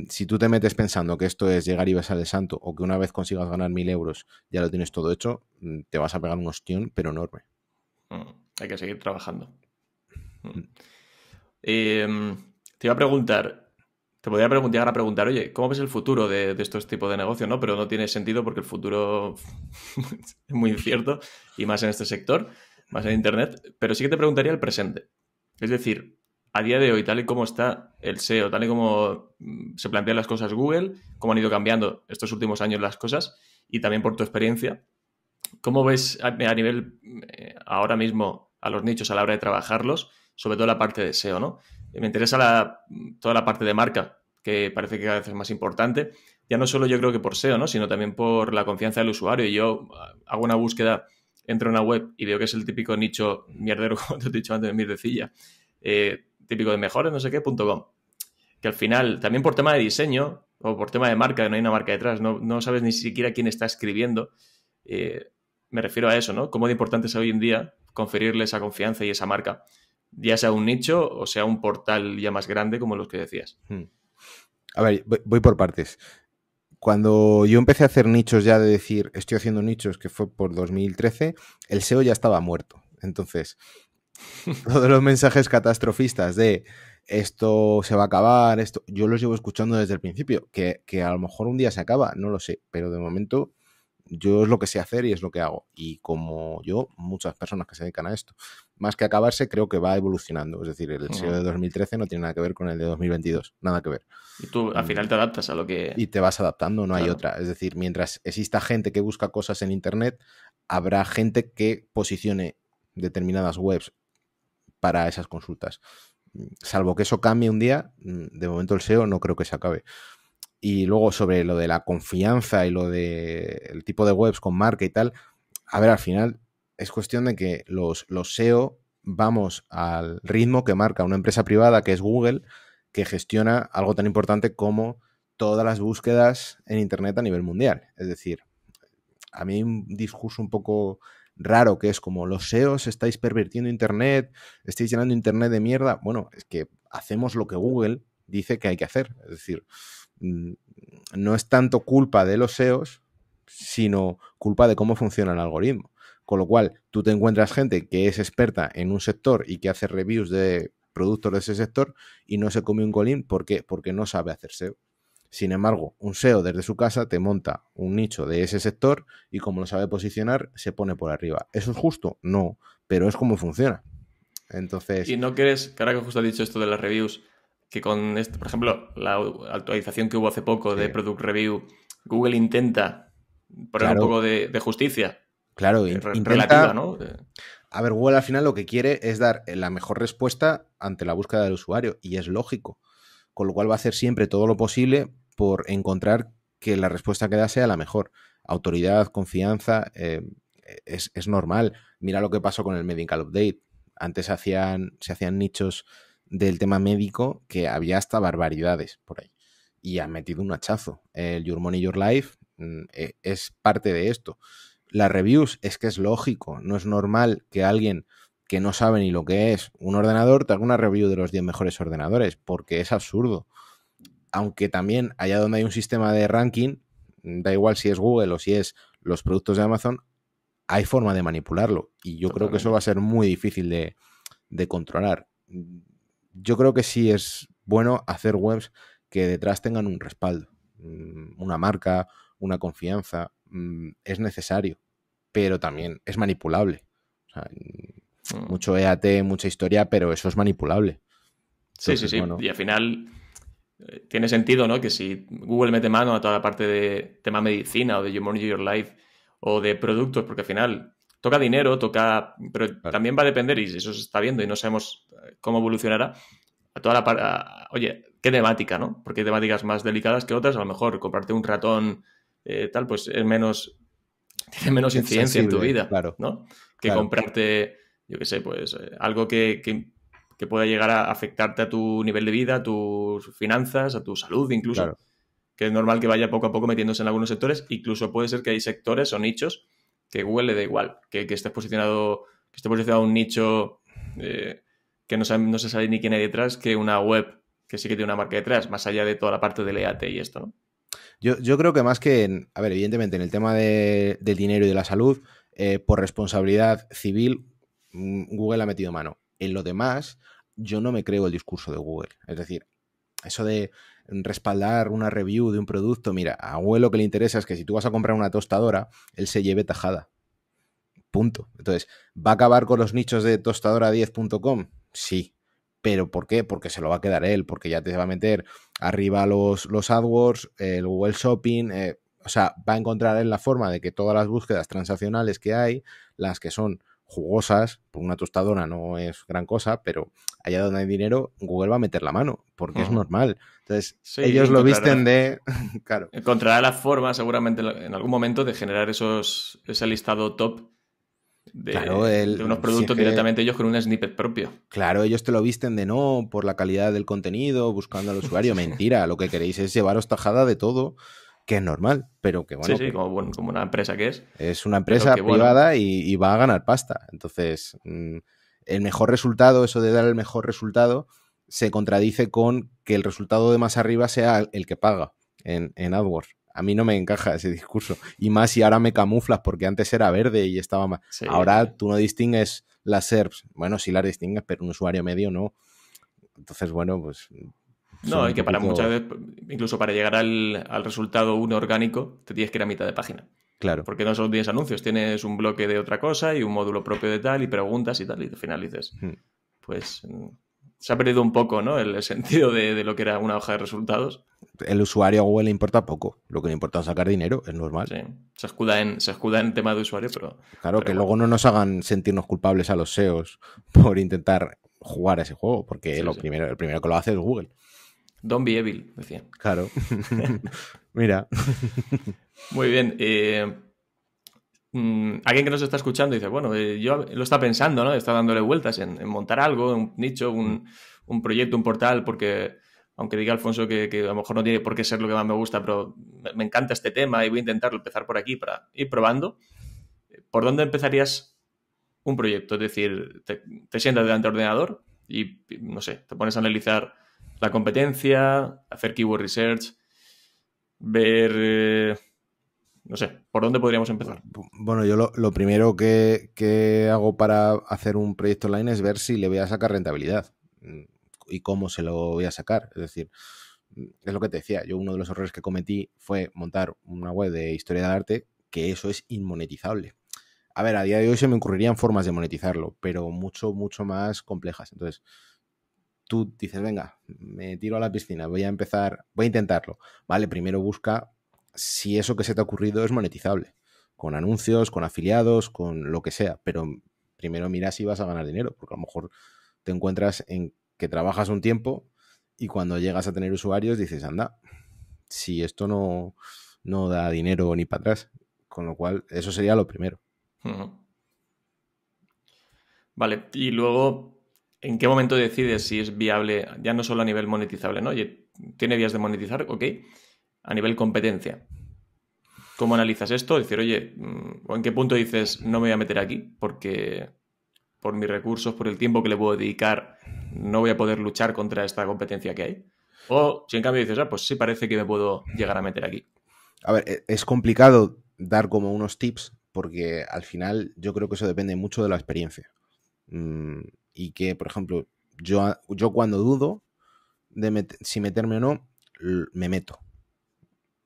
si tú te metes pensando que esto es llegar y besar el santo o que una vez consigas ganar 1.000 euros ya lo tienes todo hecho, te vas a pegar un ostión, pero enorme. Hay que seguir trabajando. Te iba a preguntar, te podría llegar a preguntar, oye, ¿cómo ves el futuro de estos tipos de negocios? ¿No? Pero no tiene sentido porque el futuro es muy incierto y más en este sector, más en Internet. Pero sí que te preguntaría el presente. Es decir, a día de hoy, tal y como está el SEO, tal y como se plantean las cosas Google, cómo han ido cambiando estos últimos años las cosas y también por tu experiencia, ¿cómo ves a nivel ahora mismo a los nichos a la hora de trabajarlos, sobre todo la parte de SEO, ¿no? Me interesa toda la parte de marca, que parece que cada vez es más importante, ya no solo yo creo que por SEO, ¿no? Sino también por la confianza del usuario. Y yo hago una búsqueda, entro en una web y veo que es el típico nicho mierdero, como te he dicho antes, mierdecilla, típico de mejores, no sé qué, .com. Que al final, también por tema de diseño o por tema de marca, que no hay una marca detrás, no sabes ni siquiera quién está escribiendo. Me refiero a eso, ¿no? Cómo de importante es hoy en día conferirle esa confianza y esa marca, ya sea un nicho o sea un portal ya más grande como los que decías. A ver, voy por partes. Cuando yo empecé a hacer nichos ya de decir, estoy haciendo nichos, que fue por 2013, el SEO ya estaba muerto. Entonces, todos los mensajes catastrofistas de esto se va a acabar, esto, yo los llevo escuchando desde el principio, que a lo mejor un día se acaba, no lo sé, pero de momento yo es lo que sé hacer y es lo que hago. Y como yo, muchas personas que se dedican a esto. Más que acabarse, creo que va evolucionando. Es decir, el SEO de 2013 no tiene nada que ver con el de 2022. Nada que ver. Y tú al final te adaptas a lo que... Y te vas adaptando, no hay otra. Es decir, mientras exista gente que busca cosas en Internet, habrá gente que posicione determinadas webs para esas consultas. Salvo que eso cambie un día, de momento el SEO no creo que se acabe. Y luego sobre lo de la confianza y lo de el tipo de webs con marca y tal, a ver, al final es cuestión de que los SEO vamos al ritmo que marca una empresa privada que es Google, que gestiona algo tan importante como todas las búsquedas en Internet a nivel mundial. Es decir, a mí hay un discurso un poco raro que es como los SEOs estáis pervirtiendo Internet, estáis llenando Internet de mierda. Bueno, es que hacemos lo que Google dice que hay que hacer. Es decir, no es tanto culpa de los SEOs, sino culpa de cómo funciona el algoritmo. Con lo cual, tú te encuentras gente que es experta en un sector y que hace reviews de productos de ese sector y no se come un colín. ¿Por qué? Porque no sabe hacer SEO. Sin embargo, un SEO desde su casa te monta un nicho de ese sector y como lo sabe posicionar, se pone por arriba. ¿Eso es justo? No, pero es como funciona. Entonces... ¿Y no crees, que ahora que justo has dicho esto de las reviews, que con esto, por ejemplo, la actualización que hubo hace poco de Product Review, Google intenta poner un poco de justicia? Claro, relativa, ¿no? A ver, Google al final lo que quiere es dar la mejor respuesta ante la búsqueda del usuario y es lógico. Con lo cual va a hacer siempre todo lo posible por encontrar que la respuesta que da sea la mejor. Autoridad, confianza, es normal. Mira lo que pasó con el Medical Update. Antes se hacían nichos del tema médico que había hasta barbaridades por ahí. Y han metido un hachazo. El Your Money, Your Life es parte de esto. Las reviews es que es lógico. No es normal que alguien que no sabe ni lo que es un ordenador te haga una review de los 10 mejores ordenadores, porque es absurdo. Aunque también allá donde hay un sistema de ranking, da igual si es Google o si es los productos de Amazon, hay forma de manipularlo. Y yo creo que eso va a ser muy difícil de controlar. Yo creo que sí es bueno hacer webs que detrás tengan un respaldo, una marca, una confianza. Es necesario, pero también es manipulable. O sea, mucho EAT, mucha historia, pero eso es manipulable. Entonces, sí. Bueno. Y al final tiene sentido, ¿no? Que si Google mete mano a toda la parte de tema medicina o de Your Money, Your Life o de productos, porque al final toca dinero, pero también va a depender, y eso se está viendo y no sabemos cómo evolucionará, a toda la parte... Oye, ¿qué temática, no? Porque hay temáticas más delicadas que otras. A lo mejor comprarte un ratón tal, pues es menos... Tiene menos incidencia en tu vida, claro, ¿no? Que comprarte, yo qué sé, pues algo que pueda llegar a afectarte a tu nivel de vida, a tus finanzas, a tu salud incluso. Claro. Que es normal que vaya poco a poco metiéndose en algunos sectores. Incluso puede ser que hay sectores o nichos que Google le da igual. Que esté posicionado un nicho que no se sabe ni quién hay detrás, que una web que sí que tiene una marca detrás, más allá de toda la parte del EAT y esto, ¿no? Yo creo que más que, a ver, evidentemente en el tema del dinero y de la salud, por responsabilidad civil, Google ha metido mano. En lo demás, yo no me creo el discurso de Google. Es decir, eso de respaldar una review de un producto, mira, a Google lo que le interesa es que si tú vas a comprar una tostadora, él se lleve tajada. Punto. Entonces, ¿va a acabar con los nichos de tostadora10.com? Sí. ¿Pero por qué? Porque se lo va a quedar él, porque ya te va a meter arriba los AdWords, el Google Shopping, o sea, va a encontrar en la forma de que todas las búsquedas transaccionales que hay, las que son jugosas, por una tostadora no es gran cosa, pero allá donde hay dinero, Google va a meter la mano, porque es normal. Entonces, sí, ellos lo visten de... claro. Encontrará la forma, seguramente, en algún momento, de generar ese listado top de unos productos directamente ellos con un snippet propio. Claro, ellos te lo visten de no, por la calidad del contenido, buscando al usuario. Mentira, lo que queréis es llevaros tajada de todo, que es normal, pero que bueno. Sí, como una empresa que es. Es una empresa privada y va a ganar pasta. Entonces, el mejor resultado, eso de dar el mejor resultado, se contradice con que el resultado de más arriba sea el que paga en AdWords. A mí no me encaja ese discurso. Y más si ahora me camuflas, porque antes era verde y estaba más. Sí, ahora tú no distingues las SERPs. Bueno, sí las distingues, pero un usuario medio no. Entonces, bueno, pues... No, y que para muchas veces, incluso para llegar al resultado orgánico, te tienes que ir a mitad de página. Claro. Porque no solo tienes anuncios, tienes un bloque de otra cosa y un módulo propio de tal y preguntas y tal. Y al final dices, pues... Se ha perdido un poco, ¿no? El sentido de lo que era una hoja de resultados. El usuario a Google le importa poco. Lo que le importa es sacar dinero, es normal. Sí. Se escuda en tema de usuario, pero... Claro, que luego no nos hagan sentirnos culpables a los SEOs por intentar jugar a ese juego, porque el primero que lo hace es Google. Don't be evil, decía. Claro. Mira. Muy bien. Alguien que nos está escuchando dice, bueno, yo lo está pensando, ¿no? Está dándole vueltas en montar algo, un nicho, un proyecto, un portal, porque aunque diga Alfonso que a lo mejor no tiene por qué ser lo que más me gusta, pero me encanta este tema y voy a intentarlo, empezar por aquí para ir probando, ¿por dónde empezarías un proyecto? Es decir, te sientas delante del ordenador y, no sé, te pones a analizar la competencia, hacer keyword research, ver, no sé, ¿por dónde podríamos empezar? Bueno, yo lo primero que hago para hacer un proyecto online es ver si le voy a sacar rentabilidad y cómo se lo voy a sacar. Es decir, es lo que te decía, yo uno de los errores que cometí fue montar una web de historia del arte, que eso es inmonetizable. A ver, a día de hoy se me ocurrirían formas de monetizarlo, pero mucho, mucho más complejas. Entonces, tú dices, venga, me tiro a la piscina, voy a intentarlo. Vale, primero busca si eso que se te ha ocurrido es monetizable, con anuncios, con afiliados, con lo que sea, pero primero mira si vas a ganar dinero, porque a lo mejor te encuentras en que trabajas un tiempo y cuando llegas a tener usuarios dices, anda, si esto no da dinero ni para atrás, con lo cual eso sería lo primero. Uh-huh. Vale, y luego, ¿en qué momento decides si es viable, ya no solo a nivel monetizable, ¿no? Oye, tiene vías de monetizar, ok, a nivel competencia. ¿Cómo analizas esto? Decir, oye, ¿o en qué punto dices, no me voy a meter aquí porque por mis recursos, por el tiempo que le puedo dedicar, no voy a poder luchar contra esta competencia que hay? O si en cambio dices, pues sí parece que me puedo llegar a meter aquí. A ver, es complicado dar como unos tips porque al final yo creo que eso depende mucho de la experiencia. Y que, por ejemplo, yo cuando dudo de si meterme o no, me meto.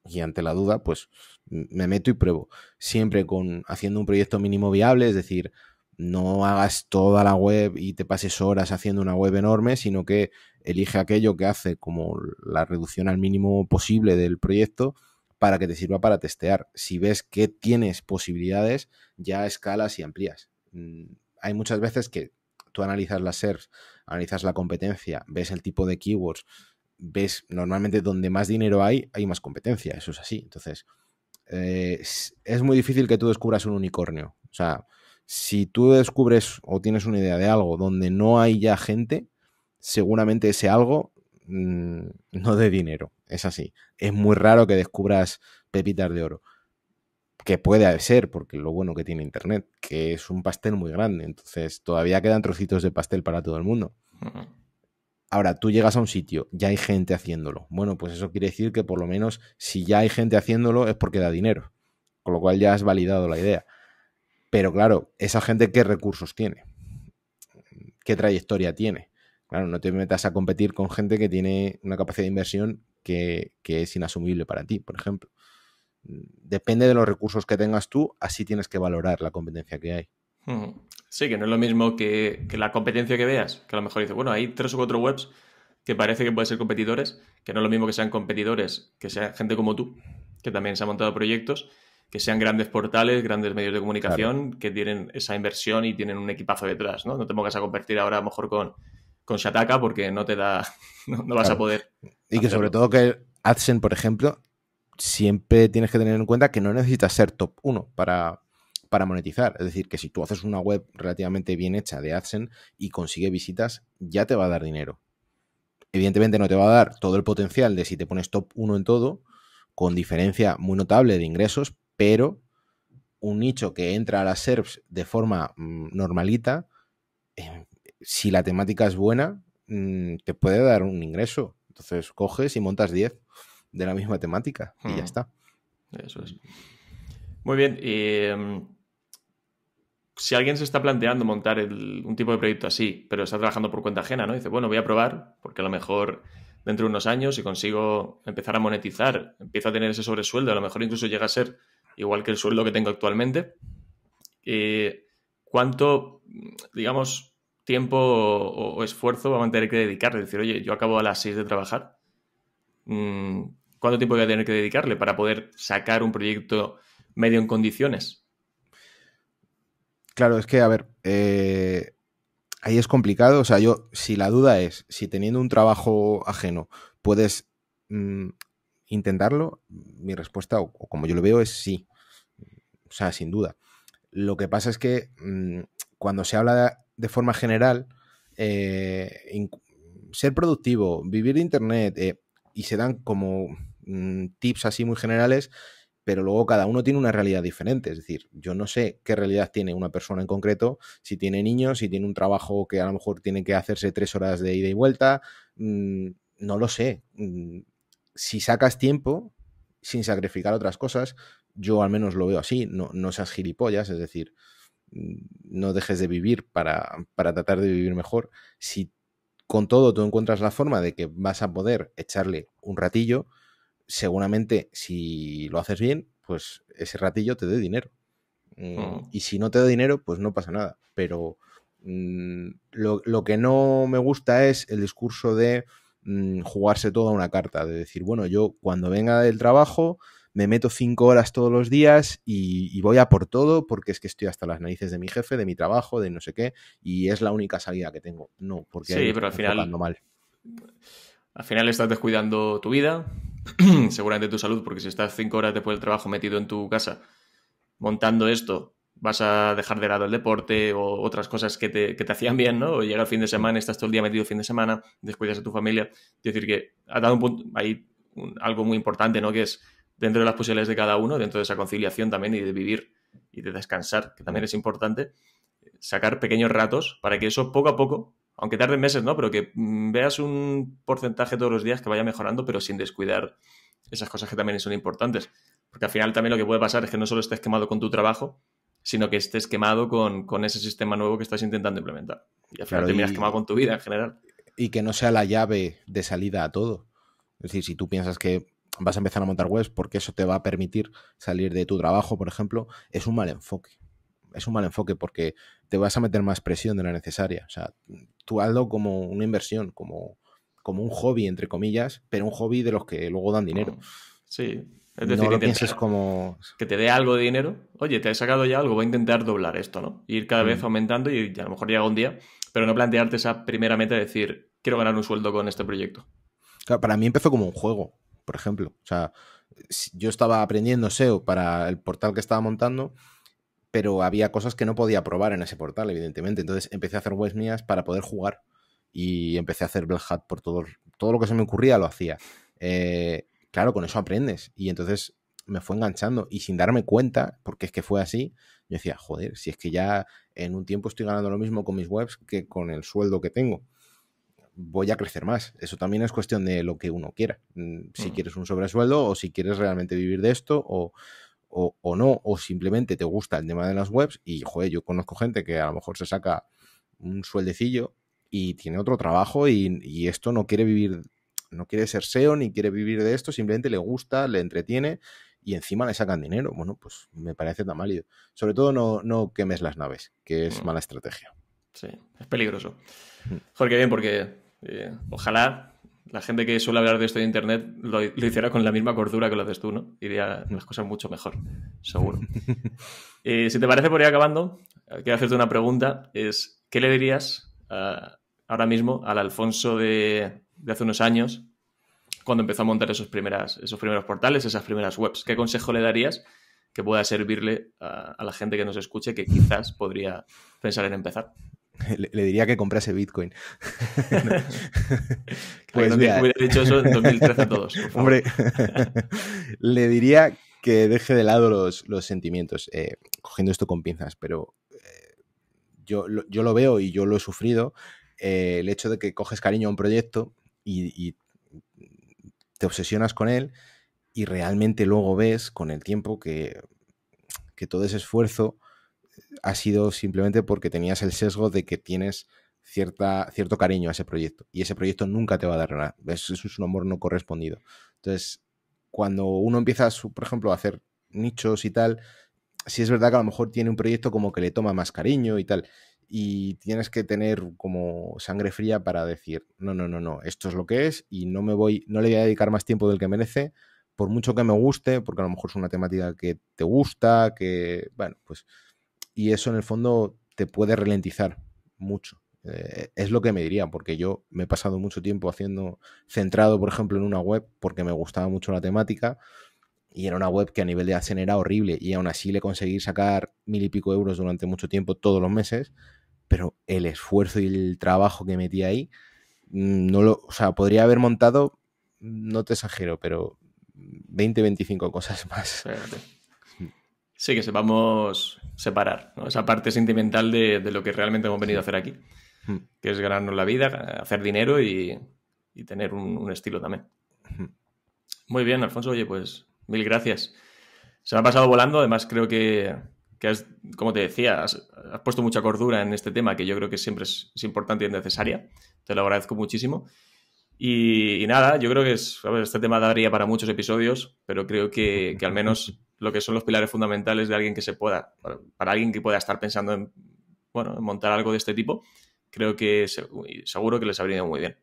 Y ante la duda, pues me meto y pruebo. Siempre haciendo un proyecto mínimo viable, es decir, no hagas toda la web y te pases horas haciendo una web enorme, sino que elige aquello que hace como la reducción al mínimo posible del proyecto para que te sirva para testear. Si ves que tienes posibilidades, ya escalas y amplías. Hay muchas veces que tú analizas las SERPs, analizas la competencia, ves el tipo de keywords, ves normalmente donde más dinero hay más competencia, eso es así. Entonces, es muy difícil que tú descubras un unicornio. O sea, si tú descubres o tienes una idea de algo donde no hay ya gente, seguramente ese algo no dé dinero. Es así. Es muy raro que descubras pepitas de oro. Que puede ser, porque lo bueno que tiene Internet, que es un pastel muy grande. Entonces, todavía quedan trocitos de pastel para todo el mundo. Uh-huh. Ahora, tú llegas a un sitio, ya hay gente haciéndolo. Bueno, pues eso quiere decir que por lo menos si ya hay gente haciéndolo es porque da dinero. Con lo cual ya has validado la idea. Pero claro, esa gente, ¿qué recursos tiene? ¿Qué trayectoria tiene? Claro, no te metas a competir con gente que tiene una capacidad de inversión que es inasumible para ti, por ejemplo. Depende de los recursos que tengas tú, así tienes que valorar la competencia que hay. Sí, que no es lo mismo que la competencia que veas, que a lo mejor dices, bueno, hay 3 o 4 webs que parece que pueden ser competidores, que no es lo mismo que sean competidores, que sea gente como tú, que también se ha montado proyectos, que sean grandes portales, grandes medios de comunicación, claro, que tienen esa inversión y tienen un equipazo detrás, ¿no? No te pongas a competir ahora a lo mejor con Shataka porque no te da, no vas a poder y hacerlo. Que sobre todo que AdSense, por ejemplo, siempre tienes que tener en cuenta que no necesitas ser top 1 para monetizar. Es decir, que si tú haces una web relativamente bien hecha de AdSense y consigue visitas, ya te va a dar dinero. Evidentemente no te va a dar todo el potencial de si te pones top 1 en todo, con diferencia muy notable de ingresos, pero un nicho que entra a las SERPs de forma normalita, si la temática es buena, te puede dar un ingreso. Entonces coges y montas 10 de la misma temática y ya está. Eso es. Muy bien. Si alguien se está planteando montar un tipo de proyecto así, pero está trabajando por cuenta ajena, ¿no? Dice, bueno, voy a probar, porque a lo mejor dentro de unos años, si consigo empezar a monetizar, empiezo a tener ese sobresueldo, a lo mejor incluso llega a ser igual que el sueldo que tengo actualmente. ¿Cuánto, digamos, tiempo o esfuerzo va a tener que dedicarle? Es decir, oye, yo acabo a las 6 de trabajar. ¿Cuánto tiempo voy a tener que dedicarle para poder sacar un proyecto medio en condiciones? Claro, es que, a ver, ahí es complicado. O sea, si la duda es si teniendo un trabajo ajeno puedes intentarlo, mi respuesta, o como yo lo veo, es sí. O sea, sin duda. Lo que pasa es que cuando se habla de forma general, ser productivo, vivir de internet, y se dan como tips así muy generales, pero luego cada uno tiene una realidad diferente. Es decir, yo no sé qué realidad tiene una persona en concreto, si tiene niños, si tiene un trabajo que a lo mejor tiene que hacerse 3 horas de ida y vuelta, no lo sé. Si sacas tiempo sin sacrificar otras cosas, yo al menos lo veo así, no seas gilipollas, es decir, no dejes de vivir para tratar de vivir mejor. Si con todo tú encuentras la forma de que vas a poder echarle un ratillo, seguramente si lo haces bien, pues ese ratillo te dé dinero. Y si no te da dinero, pues no pasa nada. Pero lo que no me gusta es el discurso de jugarse toda una carta, de decir, bueno, yo cuando venga del trabajo me meto 5 horas todos los días y voy a por todo porque es que estoy hasta las narices de mi jefe, de mi trabajo, de no sé qué, y es la única salida que tengo. No, porque Sí, ahí pero estoy enfocando mal. al final estás descuidando tu vida, seguramente tu salud, porque si estás 5 horas después del trabajo metido en tu casa montando esto, vas a dejar de lado el deporte o otras cosas que te hacían bien, ¿no? O llega el fin de semana, estás todo el día metido el fin de semana, descuidas a tu familia. Es decir, que ha dado un punto, hay algo muy importante, ¿no? Que es dentro de las posibilidades de cada uno, dentro de esa conciliación también y de vivir y de descansar, que también es importante, sacar pequeños ratos para que eso poco a poco, aunque tarde meses, ¿no? Pero que veas un porcentaje todos los días que vaya mejorando, pero sin descuidar esas cosas que también son importantes. Porque al final también lo que puede pasar es que no solo estés quemado con tu trabajo, sino que estés quemado con ese sistema nuevo que estás intentando implementar. Y al final terminas quemado con tu vida en general. Y que no sea la llave de salida a todo. Es decir, si tú piensas que vas a empezar a montar webs porque eso te va a permitir salir de tu trabajo, por ejemplo, es un mal enfoque. Es un mal enfoque porque te vas a meter más presión de la necesaria. O sea, tú hazlo como una inversión, como un hobby, entre comillas, pero un hobby de los que luego dan dinero. Sí, es decir, no lo pienses como... que te dé algo de dinero. Oye, te he sacado ya algo, voy a intentar doblar esto, ¿no? Ir cada vez aumentando y a lo mejor llega un día, pero no plantearte esa primera meta de decir, quiero ganar un sueldo con este proyecto. Claro, para mí empezó como un juego, por ejemplo. O sea, yo estaba aprendiendo SEO para el portal que estaba montando, pero había cosas que no podía probar en ese portal, evidentemente. Entonces empecé a hacer webs mías para poder jugar y empecé a hacer Black Hat por todo lo que se me ocurría lo hacía. Claro, con eso aprendes y entonces me fue enganchando y sin darme cuenta, porque es que fue así, yo decía, joder, si es que ya en un tiempo estoy ganando lo mismo con mis webs que con el sueldo que tengo. Voy a crecer más. Eso también es cuestión de lo que uno quiera. Si quieres un sobresueldo o si quieres realmente vivir de esto o no, o simplemente te gusta el tema de las webs y, joder, yo conozco gente que a lo mejor se saca un sueldecillo y tiene otro trabajo y esto no quiere vivir, no quiere ser SEO ni quiere vivir de esto, simplemente le gusta, le entretiene y encima le sacan dinero. Bueno, pues me parece tan válido. Sobre todo no quemes las naves, que es mala estrategia. Sí, es peligroso. Joder, qué bien, porque ojalá la gente que suele hablar de esto de internet lo hiciera con la misma cordura que lo haces tú, ¿no? Iría las cosas mucho mejor, seguro. Si te parece, por ir acabando, quiero hacerte una pregunta. Es, ¿qué le dirías ahora mismo al Alfonso de hace unos años cuando empezó a montar esos primeros portales, esas primeras webs? ¿Qué consejo le darías que pueda servirle a la gente que nos escuche que quizás podría pensar en empezar? Le diría que comprase Bitcoin. Pues hubiera dicho eso en 2013 a todos. Hombre, le diría que deje de lado los sentimientos, cogiendo esto con pinzas, pero yo lo veo y yo lo he sufrido, el hecho de que coges cariño a un proyecto y te obsesionas con él y realmente luego ves con el tiempo que todo ese esfuerzo ha sido simplemente porque tenías el sesgo de que tienes cierto cariño a ese proyecto y ese proyecto nunca te va a dar nada. Eso es un amor no correspondido. Entonces, cuando uno empieza, por ejemplo, a hacer nichos y tal, sí es verdad que a lo mejor tiene un proyecto como que le toma más cariño y tal, y tienes que tener como sangre fría para decir, no, esto es lo que es y no le voy a dedicar más tiempo del que merece, por mucho que me guste, porque a lo mejor es una temática que te gusta, que, bueno, pues... Y eso en el fondo te puede ralentizar mucho. Es lo que me diría, porque yo me he pasado mucho tiempo centrado, por ejemplo, en una web porque me gustaba mucho la temática y era una web que a nivel de AdSense era horrible y aún así le conseguí sacar 1000 y pico euros durante mucho tiempo, todos los meses, pero el esfuerzo y el trabajo que metí ahí o sea, podría haber montado, no te exagero, pero 20, 25 cosas más. Espérate. Sí, que sepamos separar, ¿no? Esa parte sentimental de lo que realmente hemos venido a hacer aquí, que es ganarnos la vida, hacer dinero y tener un estilo también. Muy bien, Alfonso, oye, pues mil gracias. Se me ha pasado volando, además creo que has, como te decía, has puesto mucha cordura en este tema, que yo creo que siempre es importante y es necesaria. Te lo agradezco muchísimo. Y nada, yo creo que este tema daría para muchos episodios, pero creo que al menos lo que son los pilares fundamentales de alguien que se pueda, para alguien que pueda estar pensando en montar algo de este tipo, creo que seguro que les ha venido muy bien.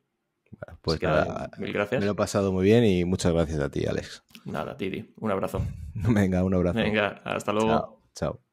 Pues nada, mil gracias. Me lo he pasado muy bien y muchas gracias a ti, Alex. Nada, Titi, un abrazo. Venga, un abrazo. Venga, hasta luego. Chao.